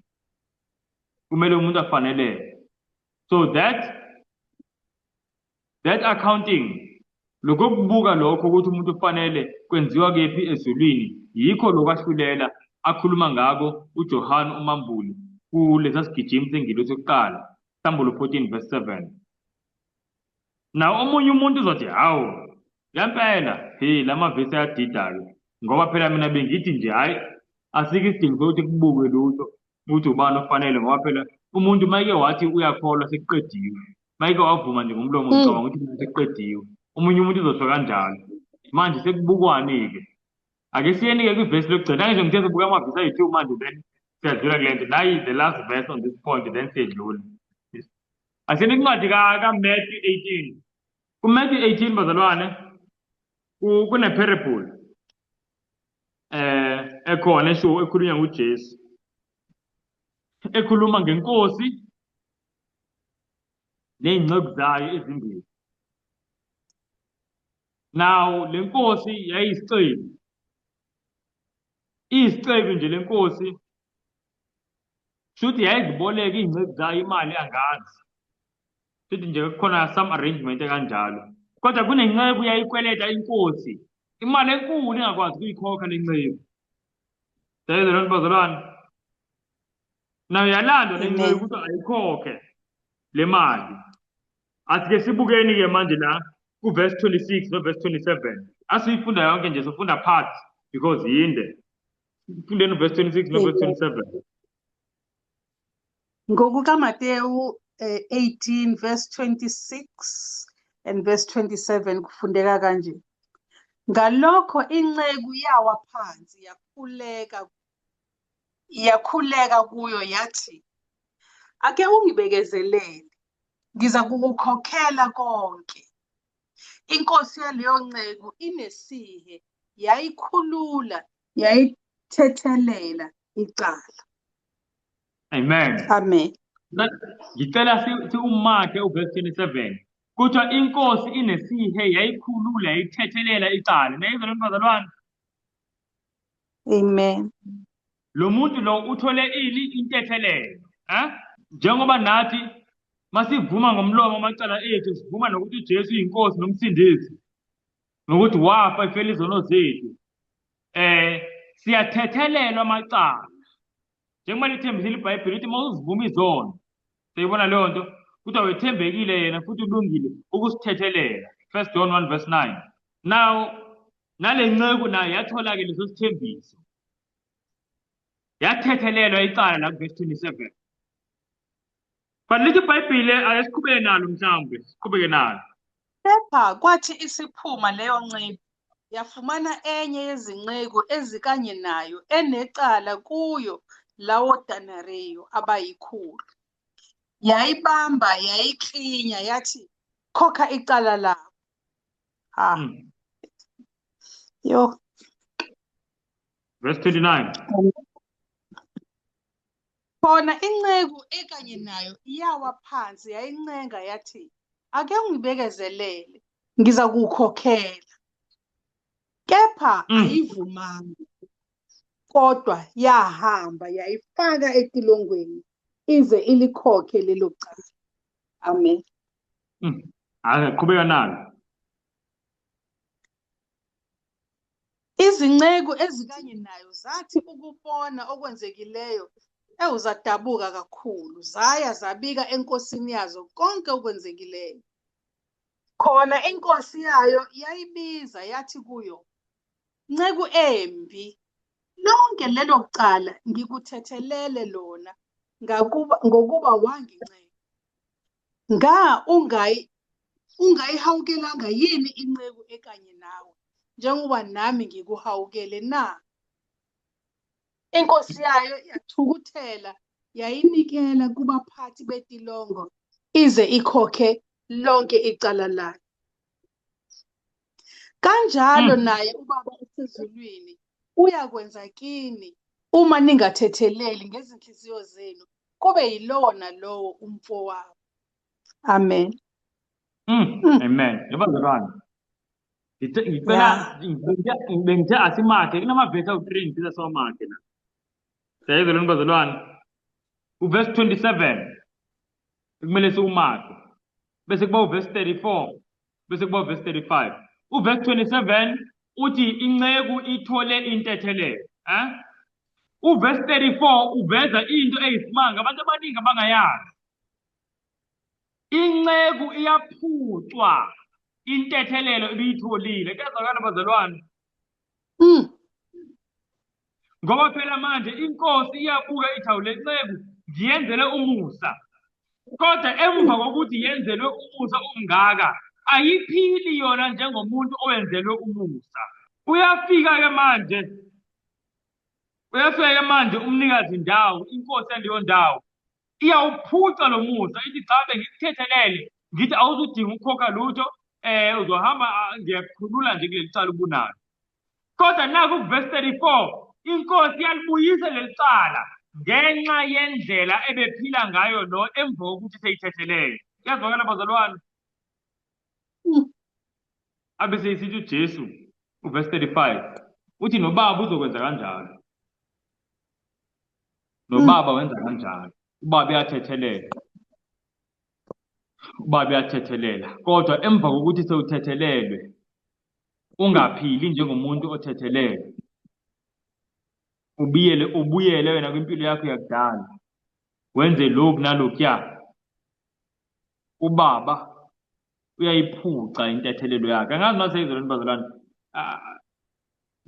kumele umuntu afaneleke. So that accounting, lokho kubuka lokho ukuthi umuntu ufanele kwenziwa kephi ezulwini, yikho lokwahlulela akhuluma ngako uJohane uMambuli kulesa sigijimi sengilo sokuqala, Isahlulo 14:7. Na omunye umuntu uzothi hawu yampela lamavesi ayadidayo, ngoba phela mina bengithi nje hayi asike isidingo sokuthi kubukwe lutho ukuthi ubani ofanele, ngoba phela umuntu mayike wathi uyakholwa sekuqediwe, mayike wavuma nje ngomlomo ngicabanga ukuthi mina sekuqediwe. Omunye umuntu uzosho kanjalo, manje sekubukwane-ke. Ake siyeni-ke kwivesi lokugcina, nje ngithe sibuka amavesi ayi-2 manje, then siyadlula kule nto. Nayi the last verse on this point, then siyedlula. Asiyeni incwadi kaMatthew 18. KuMatthew 18 bazalwane, kune-parable ekhona ekhulunywa nguJesu, ekhuluma ngenkosi ney'nceku zayo ezimbili. Now le nkosi yayiyisicebi, iyisicebi nje le nkosi, shuthi yayiziboleka iy'nceku zayo imali angazi, shuthi nje kukhona some arrangement ekanjalo. Kodwa kunenceku yayikweleta inkosi imali enkulu engakwazi ukuyikhokha le nceku. Siyezwa loo nto bazalwane? Nayo yalandwa le nceku ukuthi ayikhokhe le mali. Asike sibukeni-ke manje la kuverse 26 noverse 27. Asiyifunda yonke nje, sifunda part because yinde. Fundeni uverse 26 noverse 27. NgokukaMateyu 18 verse 26 and verse 27 kufundeka kanje. Ngalokho inceku yawa phansi yakhuleka kuyo yathi, ake ungibekezelele, ngiza kukukhokhela konke. Inkosi yaleyo nceku inesihe, yayikhulula, yayithethelela icala. Amen. Amen. Ngicela siwumakhe uverse 27. Kuthiwa inkosi inesihe, yayikhulula, yayithethelela icala. Nayizwa loo nto bazalwane? Amen. Lo muntu lo uthole intethelelo. Njengoba nathi masivuma ngomlomo amacala ethu, sivuma nokuthi uJesu uyinkosi nomsindisi, nokuthi wafa efela izono zethu, siyathethelelwa amacala. Njengoba lithembisile iBhayibheli lithi uma uzivuma izono, siyibona leyo nto, kuthiwa wethembekile yena futhi ulungile ukusithethelela. 1 John 1:9. Now nale nceku nayo yathola-ke leso sithembiso, yathethelelwa icala la kuverse 27. But lithi iBhayibheli ake siqhubeke nalo, mhlawumbe siqhubeke nalo. Kepha kwathi isiphuma leyo nceku yafumana enye yezinceku ezikanye nayo enecala kuyo lawo denariyo abayikhulu. Yayibamba, yayiklinya, yathi khokha icala lakho. Yo. Verse 29. Khona inceku ekanye nayo iyawa phansi, yayincenga yathi, ake ungibekezelele, ngiza kukhokhela. Kepha ayivumanga, kodwa yahamba yayifaka etilongweni ize ilikhokhe lelo cala. Amen. Ake qhubeka nalo. Izinceku ezikanye nayo zathi ukubona okwenzekileyo zadabuka kakhulu, zaya zabika enkosini yazo konke okwenzekileyo. Khona inkosi yayo yayibiza yathi kuyo, nceku embi, lonke lelo cala ngikuthethelele lona ngokuba wangincela. Ungayihawukelanga yini inceku ekanye nawe, njengoba nami ngikuhawukele na? Inkosi yayo yathukuthela, yayinikela kubaphathi betilongo ize ikhokhe lonke icala layo. Kanjalo naye uBaba osezulwini uyakwenza kini uma ningathetheleli ngezinhliziyo zenu, kube yilona lowo umfowabo. Amen. Amen. Yabazalwane, bengithe asimakhe kunamavesi awu-3 ngifisa siwamakhe la. Siyayizwa lona bazalwane? uverse 27 kumele siwumakhe, bese kuba uverse 34, bese kuba uverse 35. Uverse 27 uthi inceku ithole intethelelo. Uverse 34 uveza into eyisimanga abantu abaningi abangayazi. Inceku iyaphucwa intethelelo ebiyitholile. Kuyazwakala bazalwane? Ngoba phela manje inkosi iyabuka ithi awule nceku ngiyenzele umusa. Kodwa emva kokuthi yenzelwe umusa umngaka, ayiphili yona njengomuntu owenzelwe umusa. Uyafika-ke manje umnikazi ndawo, inkosi yaleyo ndawo iyawuphuca lo musa, ithi cha bengikuthethelele ngithi awuzudinga ukukhokha lutho, uzohamba ngiyakukhulula nje kuleli cala ubunayo. Kodwa naku verse 34 inkosi iyalibuyisa leli cala ngenxa yendlela ebephila ngayo lo emva kokuthi seyithethelele. Kuyazwakala bazalwane? Abese isithi uJesu uverse 35 uthi nobaba uzokwenza kanjalo. Nobaba wenza kanjalo. Ubaba uyathethelela. Ubaba uyathethelela. Kodwa emva kokuthi sewuthethelelwe ungaphili njengomuntu othethelele. Ubuyele wena kwimpilo yakho yakudala. Wenze lokhu nalokhuya. Ubaba uyayiphuca intethelelo yakhe. Angazi noma seyizolweni bazalwane.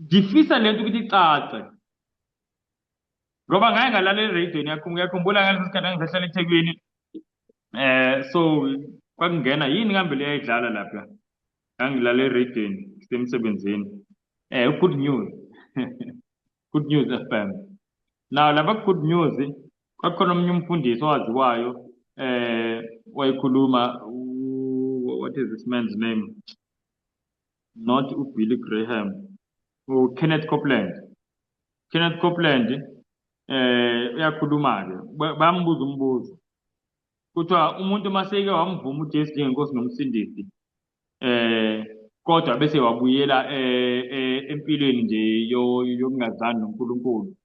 Ngifisa lento ukuthi icace. Ngoba ngake ngalalela eradiyweni ngiyakhumbula ngaleso sikhathi ngisahlala eThekwini. So kwakungena yini kambe le yayidlala lapha. Ngangilalela eradiyweni semsebenzini. Good news. Good News FM. Now lapha Good News kwakhona omunye umfundisi owaziwayo wayikhuluma, what is this man's name? Not Billy Graham. Kenneth Copeland. Kenneth Copeland uyakhuluma-ke, bambuza umbuzo. Kuthiwa umuntu maseke wamvuma uJesu njengenkosi nomsindisi, kodwa bese wabuyela empilweni nje yokungazani noNkulunkulu,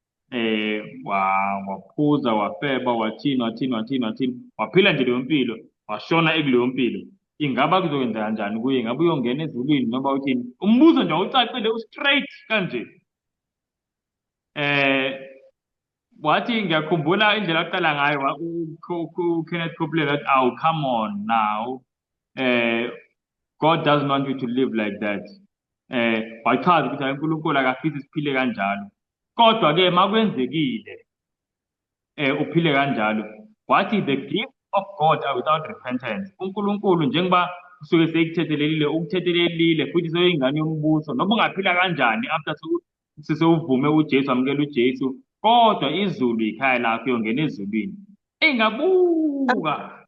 waphuza, wafeba, wathini, waphila nje leyo mpilo, washona ekuleyo mpilo. Ingaba kuzokwenza kanjani kuye? Ngabe uyongena ezulwini noma uthini? Umbuzo nje ucacile, straight kanje. Wathi ngiyakhumbula indlela aqala ngayo uKenneth Copeland wathi, "Oh, come on now. God doesn't want you to live like that." Wachaza ukuthi uNkulunkulu akafisi siphile kanjalo. Kodwa-ke makwenzekile uphile kanjalo, wathi the gifts of God are without repentance. uNkulunkulu njengoba usuke seyikuthethelelile, ukuthethelelile futhi seyingane yombuso, noma ungaphila kanjani after sewuvume uJesu, amukela uJesu, kodwa izulu ikhaya lakho yongena ezulwini. Ngabuka.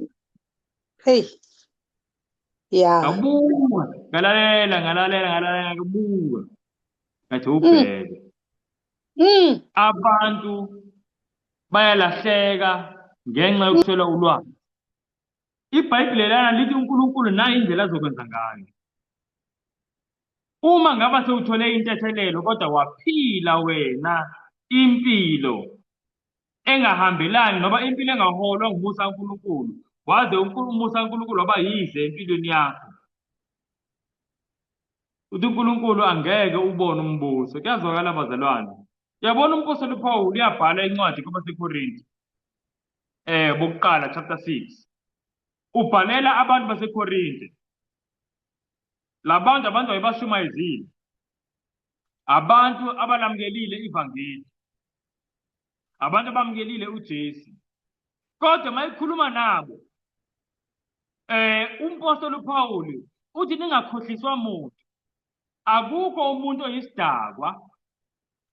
Hey. Yeah. Ngabuka. Ngalalela ngabuka. Ngathi ubheke. Abantu bayalahleka ngenxa yokuswela ulwazi. iBhayibheli lana lithi uNkulunkulu nayo indlela azokwenza ngayo. Uma ngaba sewuthole intethelelo kodwa waphila wena impilo engahambelani noba impilo engaholwa ngumusa kaNkulunkulu, waze umusa kaNkulunkulu waba yize empilweni yakho, uthi uNkulunkulu angeke ubone umbuso. Kuyazwakala bazalwane? Yabona umpostoli uPaul uyabhala incwadi kwabaseKorinti bokuqala chapter 6. Ubhalela abantu baseKorinti. Labantu abantu ayebashumayezile. Abantu abalamkelile ivangeli. Abantu abamukelile uJesu. Kodwa mayikhuluma nabo, umpostoli uPaul uthi ningakhohliswa muntu. Akukho umuntu oyisidakwa,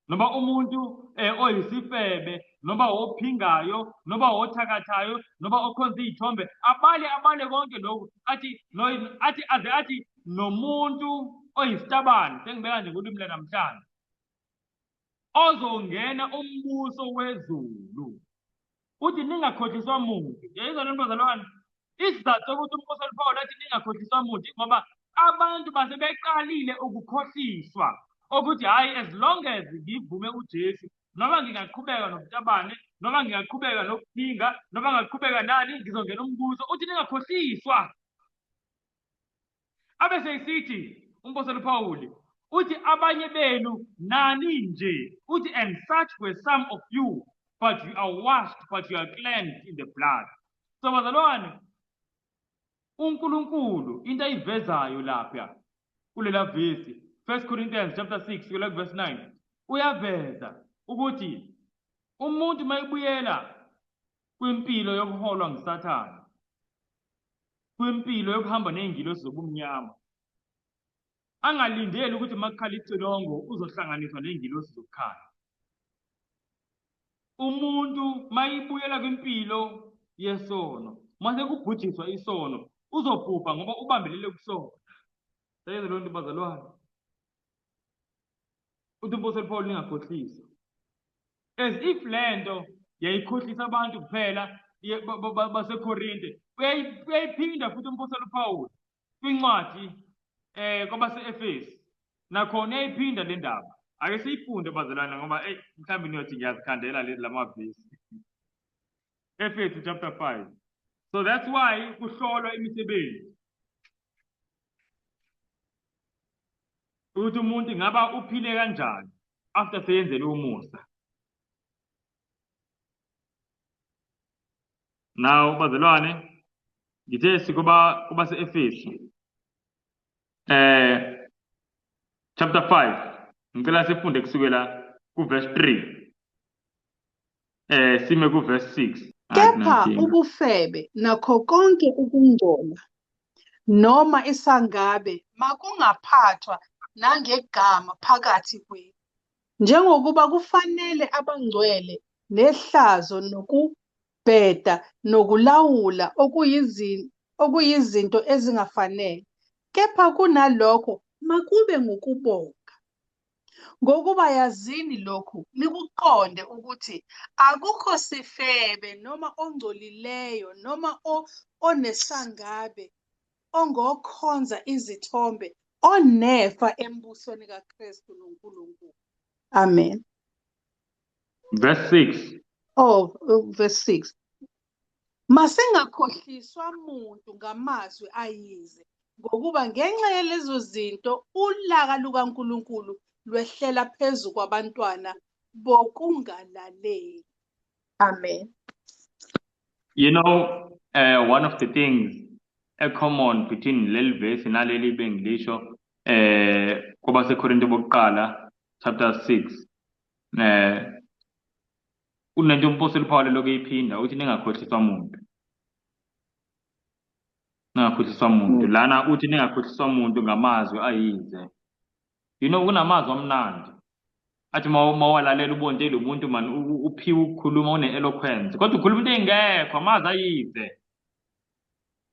noma umuntu oyisifebe, noma ophingayo, noma othakathayo, noma okhonza izithombe, abale konke lokhu, athi nomuntu oyisitabane, sengibeka nje ngolimi lanamhlanje, ozongena umbuso wezulu. Uthi ningakhohliswa muntu. Yayizwa lento bazalwane? Isizathu sokuthi umpostoli Paul athi ningakhohliswa muntu ngoba abantu basebeqalile ukukhohliswa ukuthi hayi, as long as ngivume uJesu noma ngingaqhubeka nobutabane, noma ngingaqhubeka nokuphinga, noma ngingaqhubeka nani, ngizongena umbuso. Uthi ningakhohliswa. Abe sesithi umpostoli Paul, uthi abanye benu nani nje, uthi and such were some of you, but you are washed, but you are cleansed in the blood. So bazalwane, uNkulunkulu into ayivezayo lapha kulela vesi 1 Corinthians chapter 6 kuya verse 9 uyaveza ukuthi umuntu mayibuyela kwimpilo yokuholwa nguSathane, kwimpilo yokuhamba nezingilosi zobumnyama, angalindeli ukuthi makukhala icilongo uzohlanganiswa nezingilosi zokukhanya. Umuntu mayibuyela kwimpilo yesono, mase kubhujiswa isono, uzobhubha ngoba ubambelele kusono. Sayenze lonto bazalwane. Uthi umpostoli Paul ningakhohliswa. As if lento yayikhohlisa abantu kuphela baseKorinte. Uyayiphinda futhi umpostoli Paul kwincwadi kwabase-Efesi. Nakhona uyayiphinda le ndaba. Ake siyifunde bazalwane ngoba mhlawumbe niyothi ngiyazikhandela lezi lamavesi. Efesi chapter 5. So that's why kuhlolwa imisebenzi. Ukuthi umuntu ngaba uphile kanjani after seyenzele umusa. Now bazalwane, ngithe sikuba se-Efesi chapter 5 ngicela sifunde kusukela ku-verse 3 sime ku-verse 6. Kepha ubufebe nakho konke ukungcola noma isangabe makungaphathwa nangegama phakathi kwenu, njengokuba kufanele abangcwele nehlazo nokubheda nokulawula okuyizinto ezingafanele, kepha kunalokho makube ngokubonga. Ngokuba yazini lokhu nikuqonde ukuthi akukho sifebe noma ongcolileyo noma onesangabe ongokhonza izithombe onefa embusweni kaKristu noNkulunkulu. Amen. Verse 6. Verse 6. Masingakhohliswa muntu ngamazwi ayize, ngokuba ngenxa yalezo zinto ulaka lukaNkulunkulu lwehlela phezu kwabantwana bokungalaleli. Amen. You know, one of the things common between leli verse naleli bengilisho kwabaseKorinte bokuqala chapter 6 unento umpostoli Paul lokho iphinda uthi ningakhohliswa umuntu. Ningakhohliswa umuntu. Lana uthi ningakhohliswa umuntu ngamazwi ayize. You know, kunamazwi amnandi. Athi mawalalela ubonke lo muntu man uphiwe ukukhuluma une-eloquence. Kodwa ukhuluma into engekho, amazwi ayize.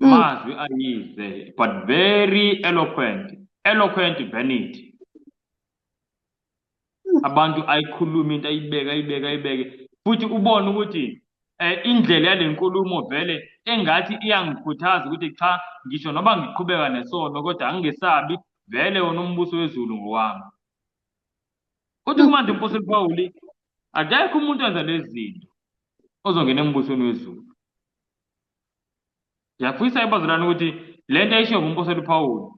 Mazwi ayize, but very eloquent. Eloquent vanity. Abantu ayikhuluma into ayibeke. Futhi ubone ukuthi indlela yale nkulumo vele engathi iyangikhuthaza ukuthi cha ngisho noba ngiqhubeka nesono kodwa angesabi vele wona umbuso wezulu ngowami. Uthi kumanje umpostoli Paul akekho umuntu wenza lezi zinto ozongena embusweni wezulu. Ngiyafisa ibazalwane ukuthi lento ayisho umpostoli Paul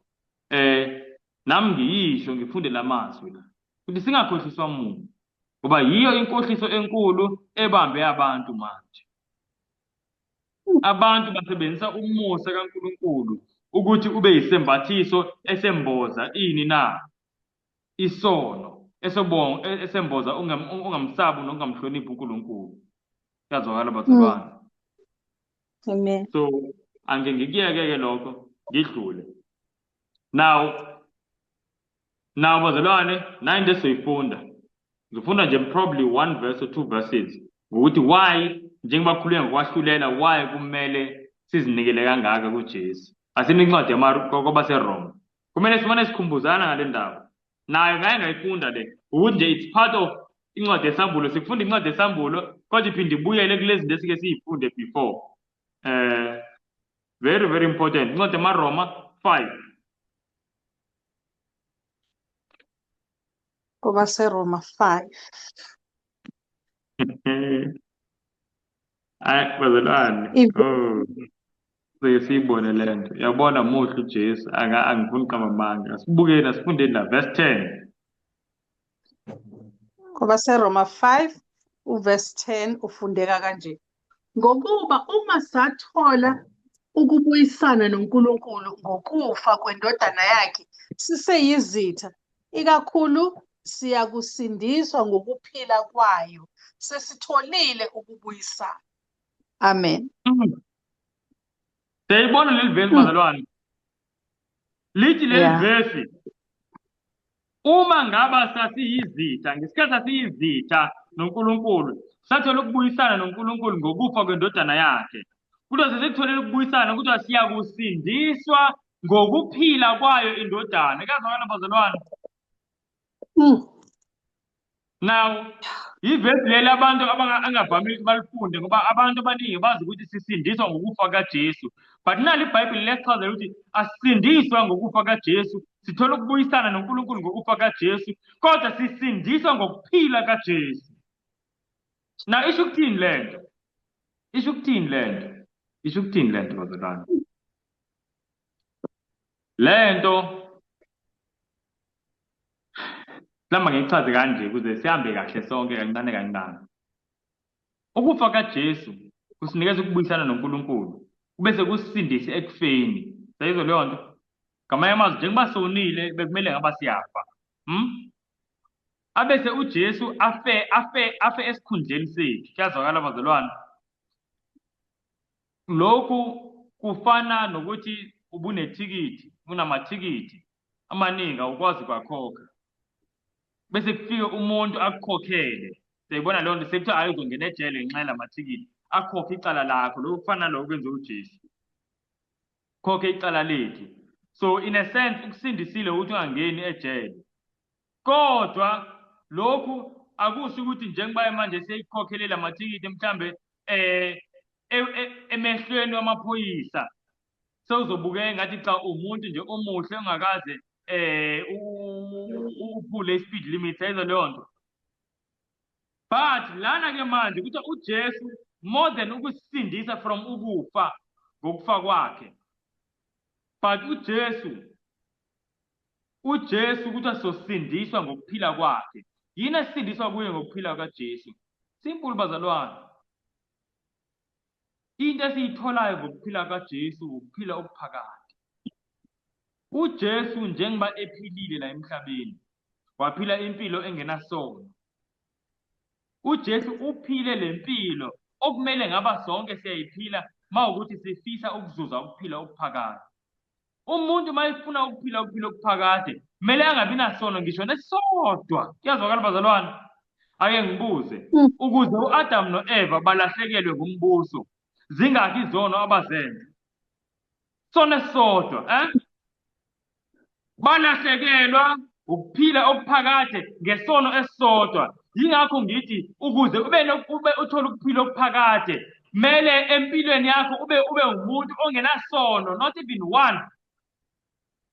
nami ngiyisho ngifunde lamazwi la. Ukuthi singakhohliswa umuntu. Ngoba yiyo inkohliso enkulu ebambe abantu manje. Abantu basebenzisa umusa kaNkulunkulu ukuthi ube yisembathiso esemboza ini na isono esemboza ungamsabi nongamhloniphi uNkulunkulu. Yazwakala bazalwane. Amen. So ange ngikuyeke lokho ngidlule. Now bazalwane nine soyifunda. Ngifunda nje probably 1 verse or 2 verses ukuthi why njengoba khuluye ngokwahlulela why kumele sizinikele kangaka kuJesu. Asinincwadi kwabaseRoma. Kumele simane sikhumbuzana ngale ndaba. Nayo ngayifunda le ukuthi nje it's part of incwadi yesambulo. Sikufunda incwadi yesambulo kodwa iphinde ibuyele kulezi zinto esike siyifunde before. Very very important. Incwadi yamaroma 5. KwabaseRoma 5. Hayi bazalwane, Ive- oh, siyibone le nto. Uyabona muhle uJesu, angifuni uqamba amanga. Asibukeni, asifundeni la verse 10. Ngoba seRoma 5 uverse 10 ufundeka kanje. Ngokuba uma sathola ukubuyisana noNkulunkulu ngokufa kwendodana yakhe siseyizitha, ikakhulu siyakusindiswa ngokuphila kwayo. Sesitholile ukubuyisana. Amen. Siyayibona leli verse Mm. bazalwane. Lithi leli Yeah. verse, uma ngaba sasiyizitha, ngesikhathi sasiyizitha noNkulunkulu, sathola ukubuyisana noNkulunkulu ngokufa kwendodana yakhe. Kuthiwa sesikutholile ukubuyisana, kuthiwa siyakusindiswa ngokuphila kwayo indodana. Kuyazwakala bazalwane? Mm. Now, ivesi leli abantu angavamile balifunde ngoba abantu abaningi bazi ukuthi sisindiswa ngokufa kaJesu. But nali iBhayibheli lesichazela ukuthi asisindiswa ngokufa kaJesu, sithola ukubuyisana noNkulunkulu ngokufa kaJesu, kodwa sisindiswa ngokuphila kaJesu. Now, isho ukuthini le nto? Isho ukuthini le nto? Isho ukuthini le nto bazalwane? Le nto mhlawumbe ngiyichaze kanje ukuze sihambe kahle sonke kancane kancane. Ukufa kaJesu kusinikeza ukubuyisana noNkulunkulu, kubese kusindise ekufeni. Sayizwa leyo nto? Ngamanye amazwi, njengoba sonile bekumele ngaba siyafa. Abese uJesu afe esikhundleni sethu. Kuyazwakala bazalwane? Lokhu kufana nokuthi ubunethikithi, unamathikithi amaningi awukwazi kwakhokha. Bese kufika umuntu akukhokhele. Siyayibona leyo nto, sekuthiwa hayi uzongena ejele ngenxa yalamathikithi. Akhokhe icala lakho, lokhu kufana nalokho kwenza uJesu. Khokhe icala lethu. So in a sense ukusindisile ukuthi ungangeni ejele. Kodwa lokhu akusho ukuthi njengoba manje seyikhokhele lamathikithi mhlambe emehlweni wamaphoyisa sewuzobukeka ngathi cha umuntu nje omuhle ongakaze uphule i-speed limit. Ayizwa leyo nto? But lana ke manje ukuthi uJesu more than ukusindisa from ukufa ngokufa kwakhe. But uJesu ukuthi asosindiswa ngokuphila kwakhe. Yini esindiswa kuye ngokuphila kaJesu? Simple bazalwane. Into esiyitholayo ngokuphila kaJesu ukuphila okuphakade. uJesu njengoba ephilile la emhlabeni, waphila impilo engenasono. uJesu uphile lempilo okumele ngaba sonke siyayiphila mawukuthi sifisa ukuzuza ukuphila okuphakade. Umuntu mayefuna ukuphila okuphakade, kumele angabi nasono ngisho nesodwa. Kuyazwakala bazalwane? Ake ngibuze, ukuze uAdam noEva balahlekelwe ngumbuso, zingaki izono abazenza? Sono esisodwa, balahlekelwa ukuphila okuphakade ngesono esisodwa. Yingakho ngithi ukuze uthole ukuphila okuphakade, kumele empilweni yakho ube umuntu ongenasono, not even one.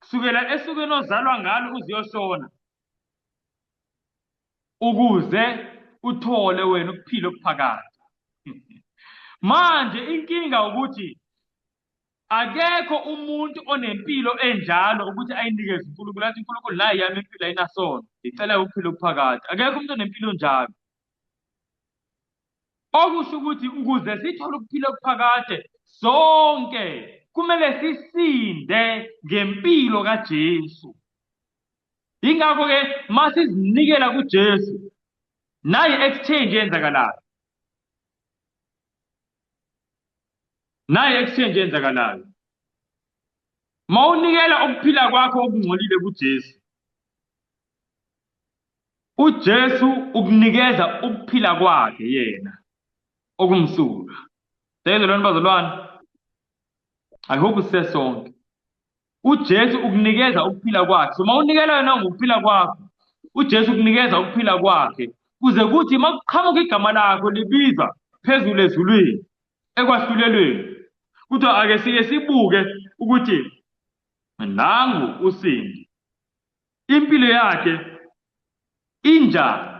Kusukela esukeni ozalwa ngalo uze uyoshona, ukuze uthole wena ukuphila okuphakade. Manje inkinga ukuthi akekho umuntu onempilo enjalo ukuthi ayinikeze uNkulunkulu. Athi uNkulunkulu la yami impilo ayinasono, ngicela ukuphila okuphakade. Akekho umuntu onempilo njalo. Okusho ukuthi ukuze sithole ukuphila okuphakade sonke kumele sisinde ngempilo kaJesu. Yingakho-ke masizinikela kuJesu, nayi exchange yenzakalayo. Nayi exchange yenzakalayo. Mawunikela ukuphila kwakho okungcolile kuJesu, uJesu ukunikeza ukuphila kwakhe yena okumsulwa. Sayizwa lona bazalwane? I hope sisonke. uJesu ukunikeza ukuphila kwakhe. So mawunikela yena ngokuphila kwakho, uJesu ukunikeza ukuphila kwakhe, kuze kuthi makuqhamuka igama lakho libizwa phezulu ezulwini ekwahlulelweni, kuthiwa ake sike sibuke ukuthi nangu uSindi, impilo yakhe injani.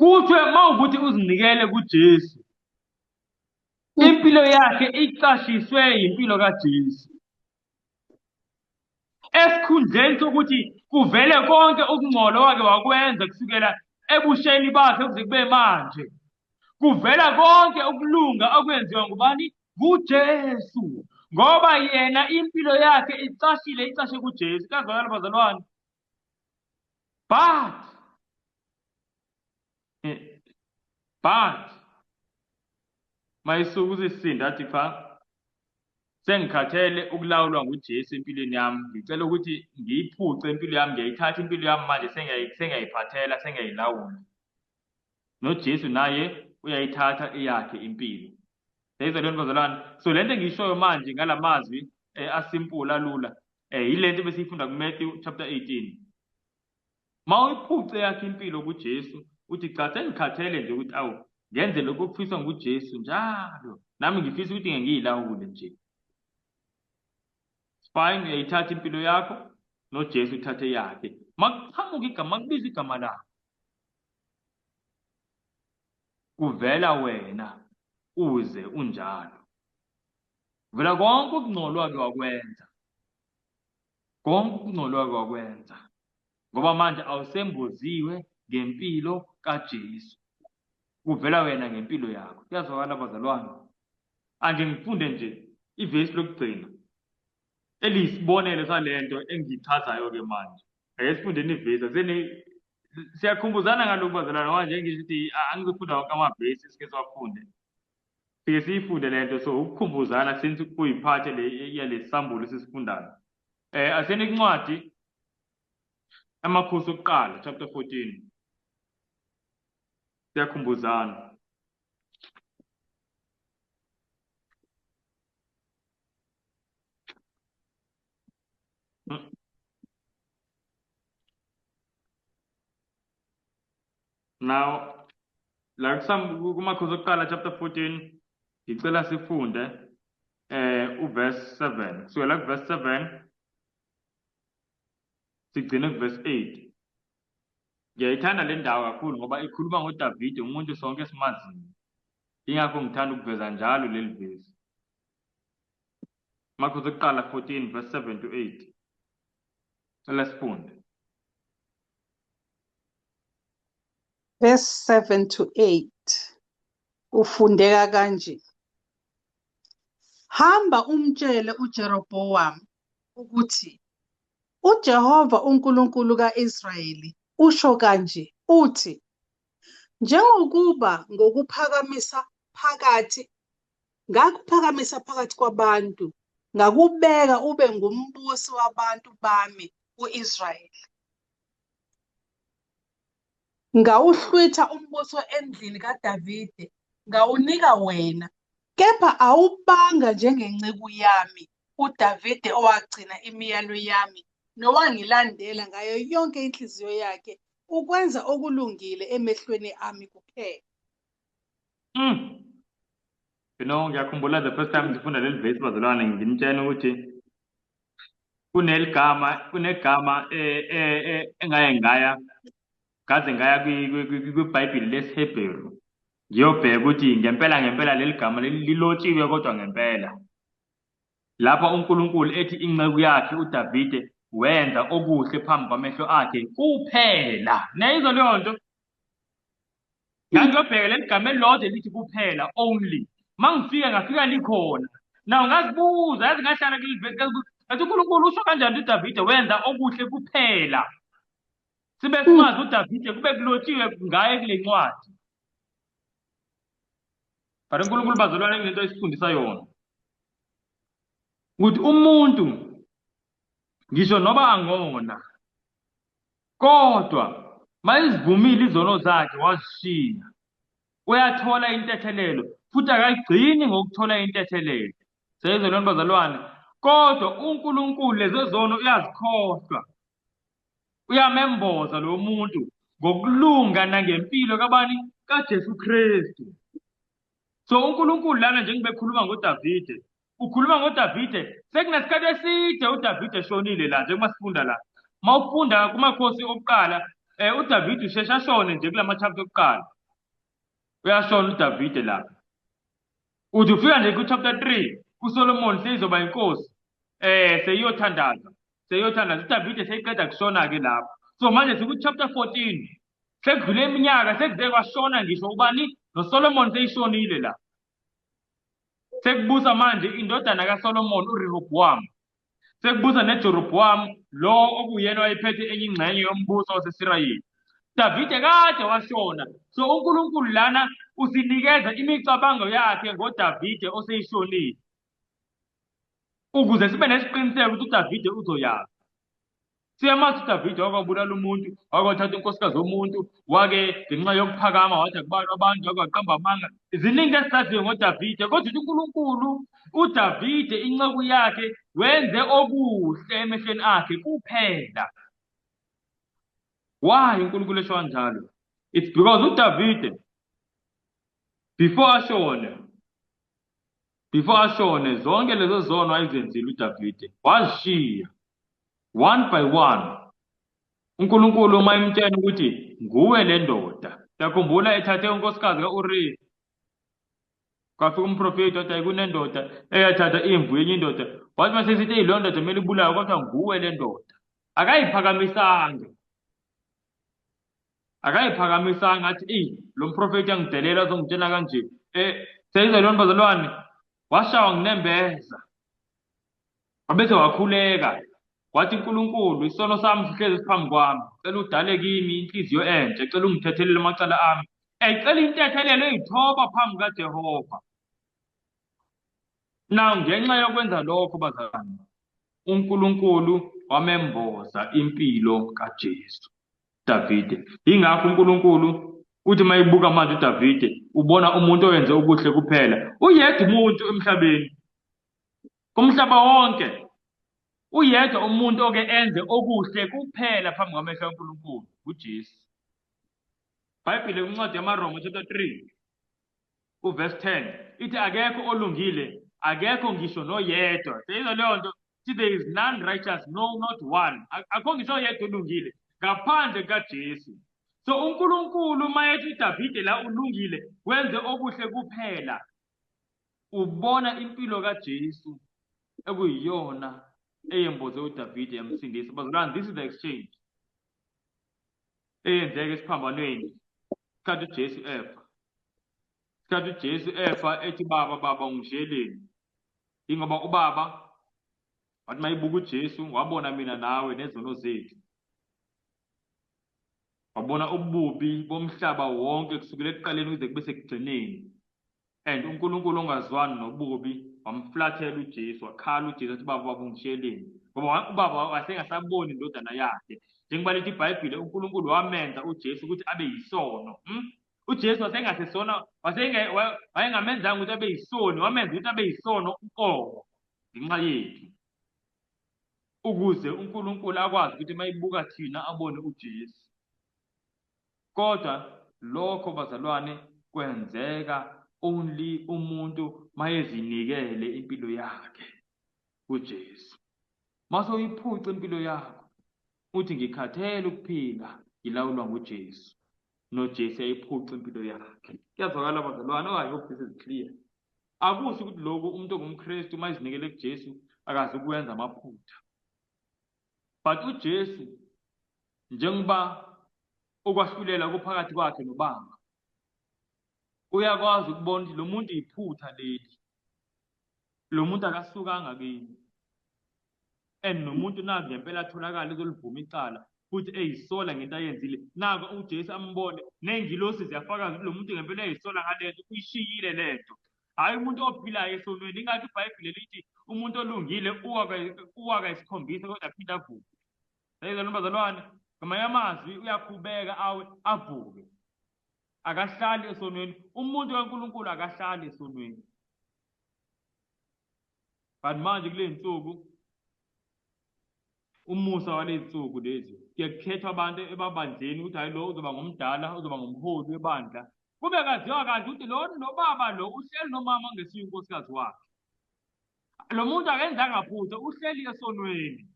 kuthiwe mawukuthi uzinikele kuJesu, impilo yakhe icashiswe impilo kaJesu. Esikhundleni sokuthi kuvele konke ukungcola wake wakwenza kusukela ebusheni bakhe kuze kube manje, kuvela konke ukulunga okwenziwa ngubani? KuJesu. Ngoba yena impilo yakhe icashe kuJesu. Kazwakala bazalwane. But mayisuku uzisinda athi pha, sengikhathele ukulawulwa nguJesu empilweni yami. Ngicela ukuthi ngiyiphuce impilo yami, ngiyayithatha impilo yami manje sengiyayiphathela, sengiyayilawula. NoJesu naye uyayithatha eyakhe impilo. Siyayizwa lento bazalwane. So lento engishoyo manje ngalamazwi asimple alula, yilento besiyifunda kuMatthew chapter 18. Mawuyiphuce yakhe impilo kuJesu, uthi cha sengikhathele nje ukuthi awu ngenze lokhu okufiswa nguJesu njalo, nami ngifisa ukuthi ngiyilawule nje. Fine, uyayithatha impilo yakho, noJesu uthathe yakhe. Makuqhamuka igama, makubiza igama lakho, kuvela wena uze unjalo. Kuvela konke ukungcola wake wakwenza, konke ukungcola wake wakwenza, ngoba manje awusemboziwe ngempilo kaJesu. Kuvela wena ngempilo yakho. Kuyazwakala bazalwane. Anje ngifunde nje ivesi lokugcina eliyisibonelo salento engichazayo ke manje. Sifundeni ivesi. Siyakhumbuzana ngalokhu bazalwane, manje ngisho ukuthi angizofunda wonke amavesi esike siwafunde. Sike siyifunde lento, so ukukhumbuzana since kuyiphathe yalesambulo sisifundayo. Asene incwadi Amakhosi okuqala chapter 14. Siyakhumbuzana. Now, like kuMakhosi okuqala chapter 14, ngicela sifunde uverse 7. So like verse 7 sigcine kuverse 8. Ngiyayithanda le ndawo kakhulu ngoba ikhuluma ngoDavide, umuntu sonke esimaziyo. Ingakho ngithanda ukuveza njalo leli vesi. Makhosi okuqala 14 verse 7 to 8. Let's sifunde. Verse 7 to 8 ufundeka kanje: hamba umtshele uJerobhowamu ukuthi uJehova uNkulunkulu kaIsrayeli usho kanje uthi, njengokuba ngakuphakamisa phakathi kwabantu, ngakubeka ube ngumbusi wabantu bami u-Israyeli, ngawuhlwitha umbuso endlini kaDavide, ngawunika wena, kepha awubanga njengenceku yami uDavide owagcina imiyalo yami nowangilandela ngayo yonke inhliziyo yakhe ukwenza okulungile emehlweni ami kuphela. Ngiyakhumbula the first time ngifunda leli vesi bazalwane, nginitshela ukuthi kunegama ngaze ngaya kwiBhayibheli lesiHebheru ngiyobheka ukuthi ngempela leli gama lilotshiwe kodwa ngempela. Lapha uNkulunkulu ethi inceku yakhe uDavide wenza okuhle phambi kwamehlo akhe kuphela. Nayizwa leyo nto. Ngangiyobheka leli gama elilodwa elithi kuphela, only. Ngafika likhona. Naw ngazibuza, yazi ngahlala kuleli vesi ngathi uNkulunkulu usho kanjani uDavide wenza okuhle kuphela. Sibe simazi uDavide kube kulotshiwe ngaye kule ncwadi. But uNkulunkulu bazalwane kunento esifundisa yona, ukuthi umuntu ngisho noba angona, kodwa mayizivumile izono zakhe wazishiya, uyathola intethelelo, futhi akayigcini ngokuthola intethelelo. Siyezwa lona bazalwane. Kodwa uNkulunkulu lezo zono uyazikhohlwa, uyamemboza lo muntu ngokulunga nangempilo kabani? KaJesu Kristu. So uNkulunkulu lana njengoba ekhuluma ngoDavide, ukhuluma ngoDavide sekunesikhathi eside uDavide eshonile la njengoba sifunda la. Mawufunda kuMakhosi okuqala uDavide usheshe ashone nje kula chapter okuqala. Uyashona uDavide lapha. Uthi ufika nje ku-chapter 3 kuSolomon seyizoba inkosi. Seyiyothandaza. uDavide seyiqeda kushona-ke lapho. So manje siku-chapter 14. Sekudlule iminyaka sekuze kwashona ngisho ubani noSolomon seyishonile la. Sekubusa manje indodana kaSolomon uRehobhowam. Sekubusa neJerobhowamu lo okuyena wayephethe enye ingxenye yombuso waseSirayeli. Davide kade washona. So uNkulunkulu lana usinikeza imicabango yakhe ngoDavide oseyishonile. Ukuze sibe nesiqiniseko ukuthi uDavide uzoyazi. Siyamazi uDavide wakwabulala umuntu, wakwathatha inkosikazi yomuntu, wake ngenxa yokuphakama wathi akubalwa abantu, wakwaqamba amanga. Ziningi esizaziyo ngoDavide, kodwa uthi uNkulunkulu uDavide inceku yakhe wenze okuhle emehlweni akhe kuphela. Why uNkulunkulu esho kanjalo? It's because uDavide before ashone zonke lezo zono ayizenzile uDavide wazishiya one by one. uNkulunkulu uma imtshela ukuthi nguwe le ndoda. Yakhumbula ethathe unkosikazi kaUriya. Kwafika umprofeti wathi ayikunendoda eyathatha imvu yenye indoda. Wathi masesithi yilo ndoda kumele ibulawe kodwa nguwe le ndoda. Akayiphakamisanga athi lo mprofeti angidelela azongitshela kanje. Seyize lo bazalwane washawa nginembeza. Abese wakhuleka. Wathi uNkulunkulu isono sami sihlezi phambi kwami. Cela udale kimi inhliziyo entsha. Cela ungithethelele amacala ami. Cela intethelelo eyithoba phambi kaJehova. Now ngenxa yokwenza lokho bazalwane, uNkulunkulu wamemboza impilo kaJesu. Davide. Ingakho uNkulunkulu uthi mayibuka manje uDavide ubona umuntu owenze okuhle kuphela. Uyedwa umuntu emhlabeni. Kumhlaba wonke. Uyedwa umuntu oke enze okuhle kuphela phambi kwamehlo kaNkulunkulu uJesu. iBhayibheli kwincwadi yamaRoma chapter 3 uverse 10 ithi akekho olungile, akekho ngisho noyedwa. Seyizo leyo nto there is none righteous, no not one. Akho ngisho oyedwa olungile ngaphandle kaJesu. So uNkulunkulu mayethi uDavide la ulungile wenze okuhle kuphela. Ubona impilo kaJesu ekuyiyona eyemboze uDavide yamsindisa. Bazalwane, this is the exchange eyenzeka esiphambanweni sikhathi uJesu efa ethi baba ungishiyeleni. Ingoba ubaba wathi mayibuka uJesu wabona mina nawe nezono zethu. Wabona ububi bomhlaba wonke kusukela ekuqaleni kuze kube sekugcineni. And uNkulunkulu ongazwani nobubi wamflathela uJesu, wakhala uJesu athi baba ungishiyeleni. Ngoba ubaba wasengasaboni indodana yakhe. Njengoba lithi iBhayibheli uNkulunkulu wamenza uJesu ukuthi abe yisono. uJesu wasengasesona, wayengamenzanga ukuthi abe yisoni, wamenza ukuthi abe yisono uqobo ngenxa yethu. Ukuze uNkulunkulu akwazi ukuthi mayibuka thina abone uJesu. Kodwa lokho bazalwane kwenzeka only umuntu mayezinikele impilo yakhe kuJesu. Mase uyiphuca impilo yakho uthi ngikhathele ukuphila ngilawulwa nguJesu. NoJesu ayiphuca impilo yakhe. Kuyazwakala bazalwane, I hope this is clear. Akusho ukuthi lokho umuntu ongumKristu mayizinikele kuJesu akazi ukwenza amaphutha. But uJesu njengoba okwahlulela kuphakathi kwakhe noBaba, uyakwazi ukubona ukuthi lo muntu iphutha leli. Lo muntu akasukanga kimi. And nomuntu nazi ngempela atholakala ezolivuma icala futhi eyisola ngento ayenzile. Nako uJesu ambone nengilosi ziyafakaza ukuthi lo muntu ngempela eyisola ngalento, uyishiyile lento. Hayi umuntu ophilayo esonweni. Ingathi iBhayibheli lithi umuntu olungile uwaka isikhombisa kodwa aphinda avuke. Sayizwa bazalwane, ngamanye amazwi uyakhubeka avuke. Akahlali esonweni. Umuntu kaNkulunkulu akahlali esonweni. But manje kule nsuku umusa walezi nsuku lezi kuyakhethwa abantu ebabandleni ukuthi hayi lo uzoba ngomdala, uzoba ngumholi webandla. Kube kaziwa kanti ukuthi lo baba lo uhleli nomama ngesiyo unkosikazi wakhe. Lo muntu akenzanga phutha, uhleli esonweni.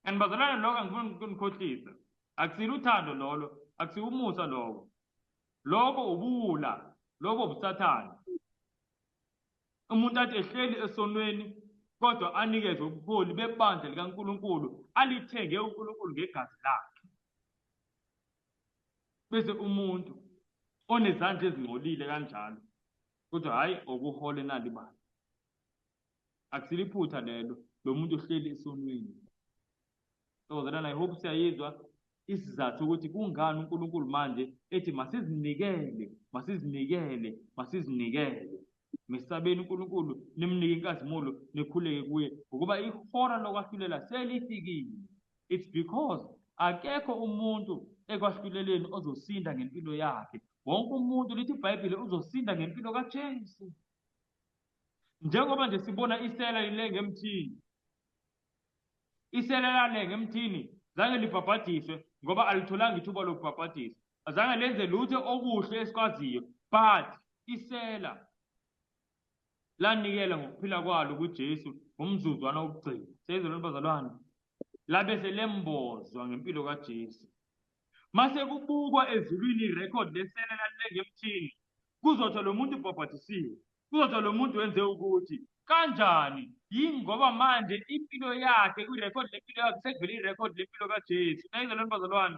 And bazalwane lokho angifuni ukunikhohlisa. Akusiluthando lolo, akusiwumusa lowo. Lobo ubula, lobo ubusathane. Umuntu athi ehleli esonweni kodwa anikezwe ubuholi bebandla likaNkulunkulu, alithenge uNkulunkulu ngegazi lakhe. Bese umuntu onezandla ezingcolile kanjalo kodwa hayi okuhole nali bani. Akusiliphutha lelo, lo muntu ohleli esonweni. So that I hope siyayizwa isizathu ukuthi kungani uNkulunkulu manje ethi masizinikele. Mesabeni uNkulunkulu, nimnike inkazimulo, nikhuleke kuye ukuba ihora lokwahlulela selifikile. It's because akekho umuntu ekwahluleleni ozosinda ngempilo yakhe. Wonke umuntu, lithi iBhayibheli, uzosinda ngempilo kaJesu. Njengoba nje sibona isela lilenga emthini. Isela lalenga emthini zange libhabhadiswe ngoba alitholanga ithuba lokubhabhadiswa. Azange lenze lutho okuhle esikwaziyo, but isela lanikela ngokuphila kwalo kuJesu ngomzuzwana wokugcina. Seyizwe bazalwane, labe selembozwa ngempilo kaJesu. Mase kubukwa ezulwini irekhodi lesela lalenga emthini, kuzothiwa lo muntu ubhabhadisiwe, kuzothiwa lo muntu wenze ukuthi. Kanjani? Yingoba manje impilo yakhe, irekhodi lempilo yakhe sekuvele irekhodi lempilo kaJesu. Seyizwe bazalwane.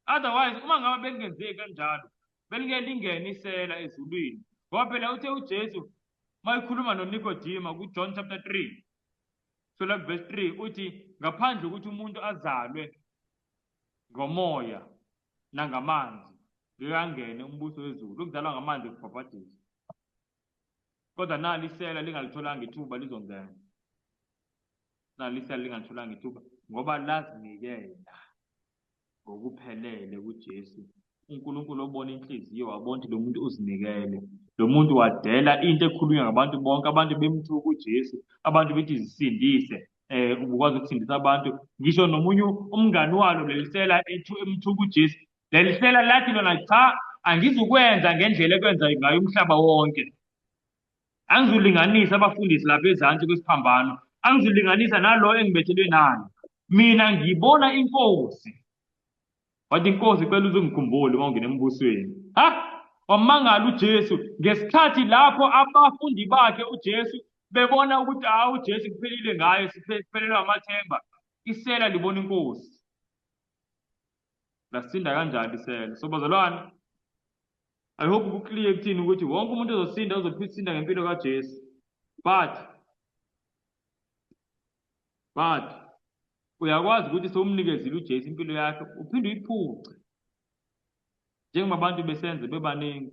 Otherwise uma ngabe bekungenzeki kanjalo, belike lingene isela ezulwini. Ngoba phela uthe uJesu mayikhuluma noNikodima kuJohn chapter 3, so like verse 3, uthi ngaphandle ukuthi umuntu azalwe ngomoya nangamanzi ngekangene umbuso wezulu. Ukuzalwa ngamanzi kubhabhadisa. Kodwa nali isela lingalitholanga ithuba lizongena. Nali isela lingalitholanga ithuba ngoba lazinikela ngokuphelele kuJesu. uNkulunkulu obona inhliziyo wabona ukuthi lo muntu uzinikele. Lo muntu wadela into ekhulunywa ngabantu bonke, abantu bemthuka uJesu, abantu bethi zisindise, ubukwazi ukusindisa abantu. Ngisho nomunye umngani walo lelisela emthuka uJesu, lelisela lathi lona cha, angizukwenza ngendlela ekwenza ngayo umhlaba wonke. Angizulinganisa abafundisi lapha ezansi kwesiphambano, angizulinganisa nalo engibethelwe nayo. Mina ngibona inkosi. Wathi inkosi icela uzungikhumbule uma ungena embusweni. Wamangala uJesu ngesikhathi lapho abafundi bakhe uJesu bebona ukuthi uJesu kuphelile ngaye, siphelelwa amathemba. Isela libona inkosi. Lasinda kanjani isela? So bazalwane, I hope kuclear kuthini ukuthi wonke umuntu ozosinda uzosinda ngempilo kaJesu. But uyakwazi ukuthi sowumnikezile uJesu impilo yakhe uphinde uyiphuce. Njengoba abantu besenze bebaningi.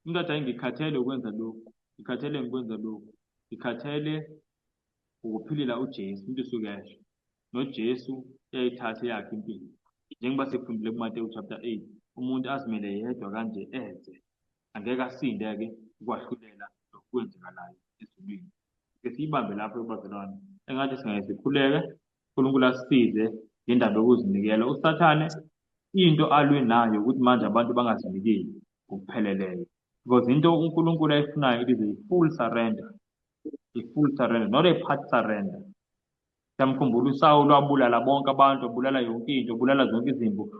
Umuntu athi ngikhathele ukwenza lokhu, ngikhathele ngikwenza lokhu, ngikhathele ukuphilela uJesu. Umuntu usukesho noJesu yayithathe yakhe impilo. Njengoba sifundile kuMateyu chapter 8, umuntu azimele yedwa kanje enze, angeke asinde-ke ukwahlulela lokwenzekalayo ezulwini. Ke siyibambe lapho bazalwane. Engathi singeke sikhuleke, uNkulunkulu asisize ngendaba yokuzinikela. USathane into alwe nayo ukuthi manje abantu bangazinikeli ngokupheleleyo. Because into uNkulunkulu ayifunayo, it is a full surrender. A full surrender, not a part surrender. Siyamkhumbula uSawuli wabulala bonke abantu, wabulala yonke into, wabulala zonke izimvu.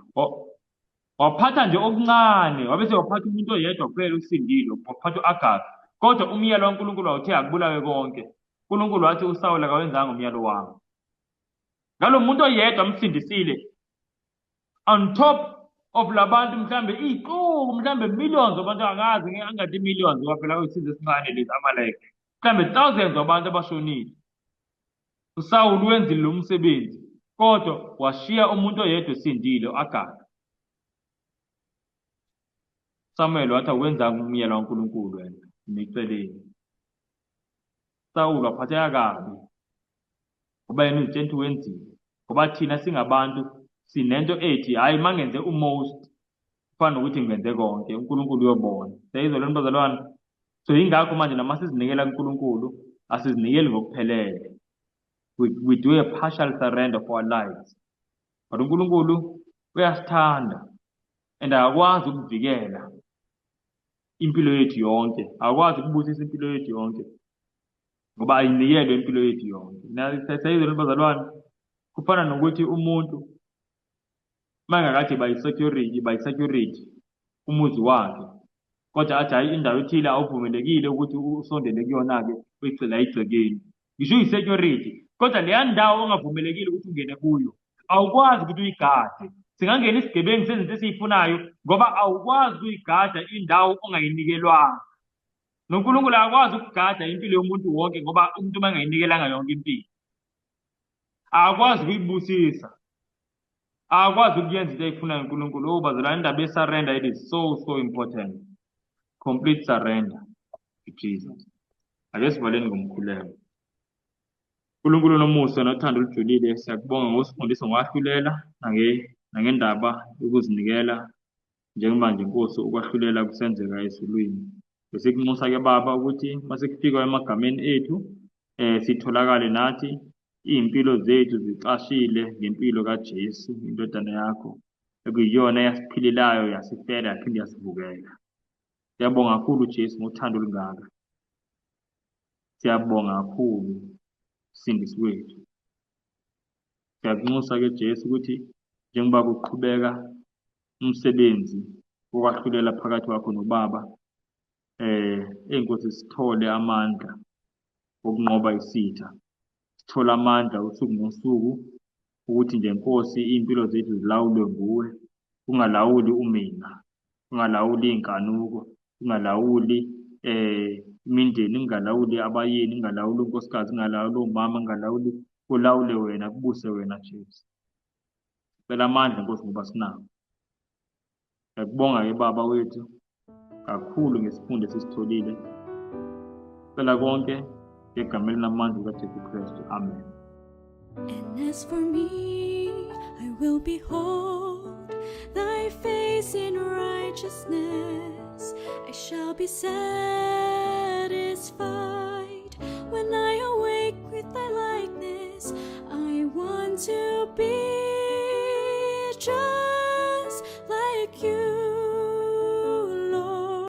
Waphatha nje okuncane, wabese waphatha umuntu oyedwa kuphela usindile, waphatha u-Agagi. Kodwa umyalo kaNkulunkulu awuthe akubulawe konke. uNkulunkulu wathi uSawuli akawenzanga umyalo wami. Ngalo muntu oyedwa amsindisile. On top of labantu mhlambe iqhuku, mhlambe millions abantu angazi, angathi millions ngoba phela kuyisizwe esincane lezi Amaleki. Mhlambe thousands wabantu abashonile. uSawuli wenzile lo msebenzi, kodwa washiya umuntu oyedwa esindile, u-Agagi. Samuel wathi awenzanga umyalo kaNkulunkulu wena, niceleni. Sawuli waphatheka kabi ngoba yena uzitshela ukuthi wenzile. Ngoba thina singabantu sinento ethi hayi mangenze umost kufana nokuthi ngenze konke, uNkulunkulu uyobona. Siyayizwa lento bazalwane. So ingakho manje nama sizinikela kuNkulunkulu, asizinikeli ngokuphelele. We do a partial surrender for our lives. But uNkulunkulu uyasithanda and akwazi ukuvikela impilo yethu yonke, akwazi ukubusisa impilo yethu yonke ngoba ayinikelwe impilo yethu yonke. Siyayizwa lento bazalwane. Kufana nokuthi umuntu mangakathi bayi-security umuzi wakhe, kodwa athi hayi indawo ethile awuvumelekile ukuthi usondele kuyona-ke uyigcila egcekeni. Ngisho uyi-security, kodwa leya ndawo ongavumelekile ukuthi ungene kuyo awukwazi ukuthi uyigade. Singangena isigebengu senze into esiyifunayo ngoba awukwazi ukuyigada indawo ongayinikelwanga. NoNkulunkulu akakwazi ukugada impilo yomuntu wonke ngoba umuntu uma engayinikelanga yonke impilo akakwazi ukuyibusisa, akakwazi ukuyenza into ayifunayo uNkulunkulu. Bazalwane, indaba ye-surrender, it is so important. Complete surrender to Jesus. Ake sivaleni ngomkhuleko. uNkulunkulu nomusa nothando olujulile, siyakubonga ngosifundisa ngokwahlulela nangendaba yokuzinikela njengamanje Nkosi ukwahlulela kusenzeka ezulwini. Bese kunxusa-ke Baba ukuthi mase kufika emagameni ethu sitholakale nathi iy'mpilo zethu zicashile ngempilo kaJesu indodana yakho ekuyiyona eyasiphilelayo, yasifela, yaphinde yasivukela. Siyabonga kakhulu Jesu ngothando olungaka. Siyabonga kakhulu Sindisi wethu. Siyakunxusa-ke Jesu ukuthi njengoba kuqhubeka umsebenzi wokwahlulela phakathi kwakho noBaba, Nkosi, sithole amandla okunqoba isitha, sithole amandla usuku nosuku ukuthi nje Nkosi iy'mpilo zethu zilawulwe nguwe, ungalawuli umina, ungalawuli iy'nkanuko, ungalawuli imindeni, ungalawuli abayeni, ungalawuli unkosikazi, ungalawuli omama, ungalawuli, ulawule wena, kubuse wena Jesu. Cela amandla Nkosi ngoba sinawo. Siyakubonga-ke Baba wethu kakhulu ngesifundo esisitholile. Cela konke egameni lamandla kaJesu Kristu. Amen. And as for me, I will behold thy face in righteousness. I shall be satisfied when I awake with thy likeness. I want to be just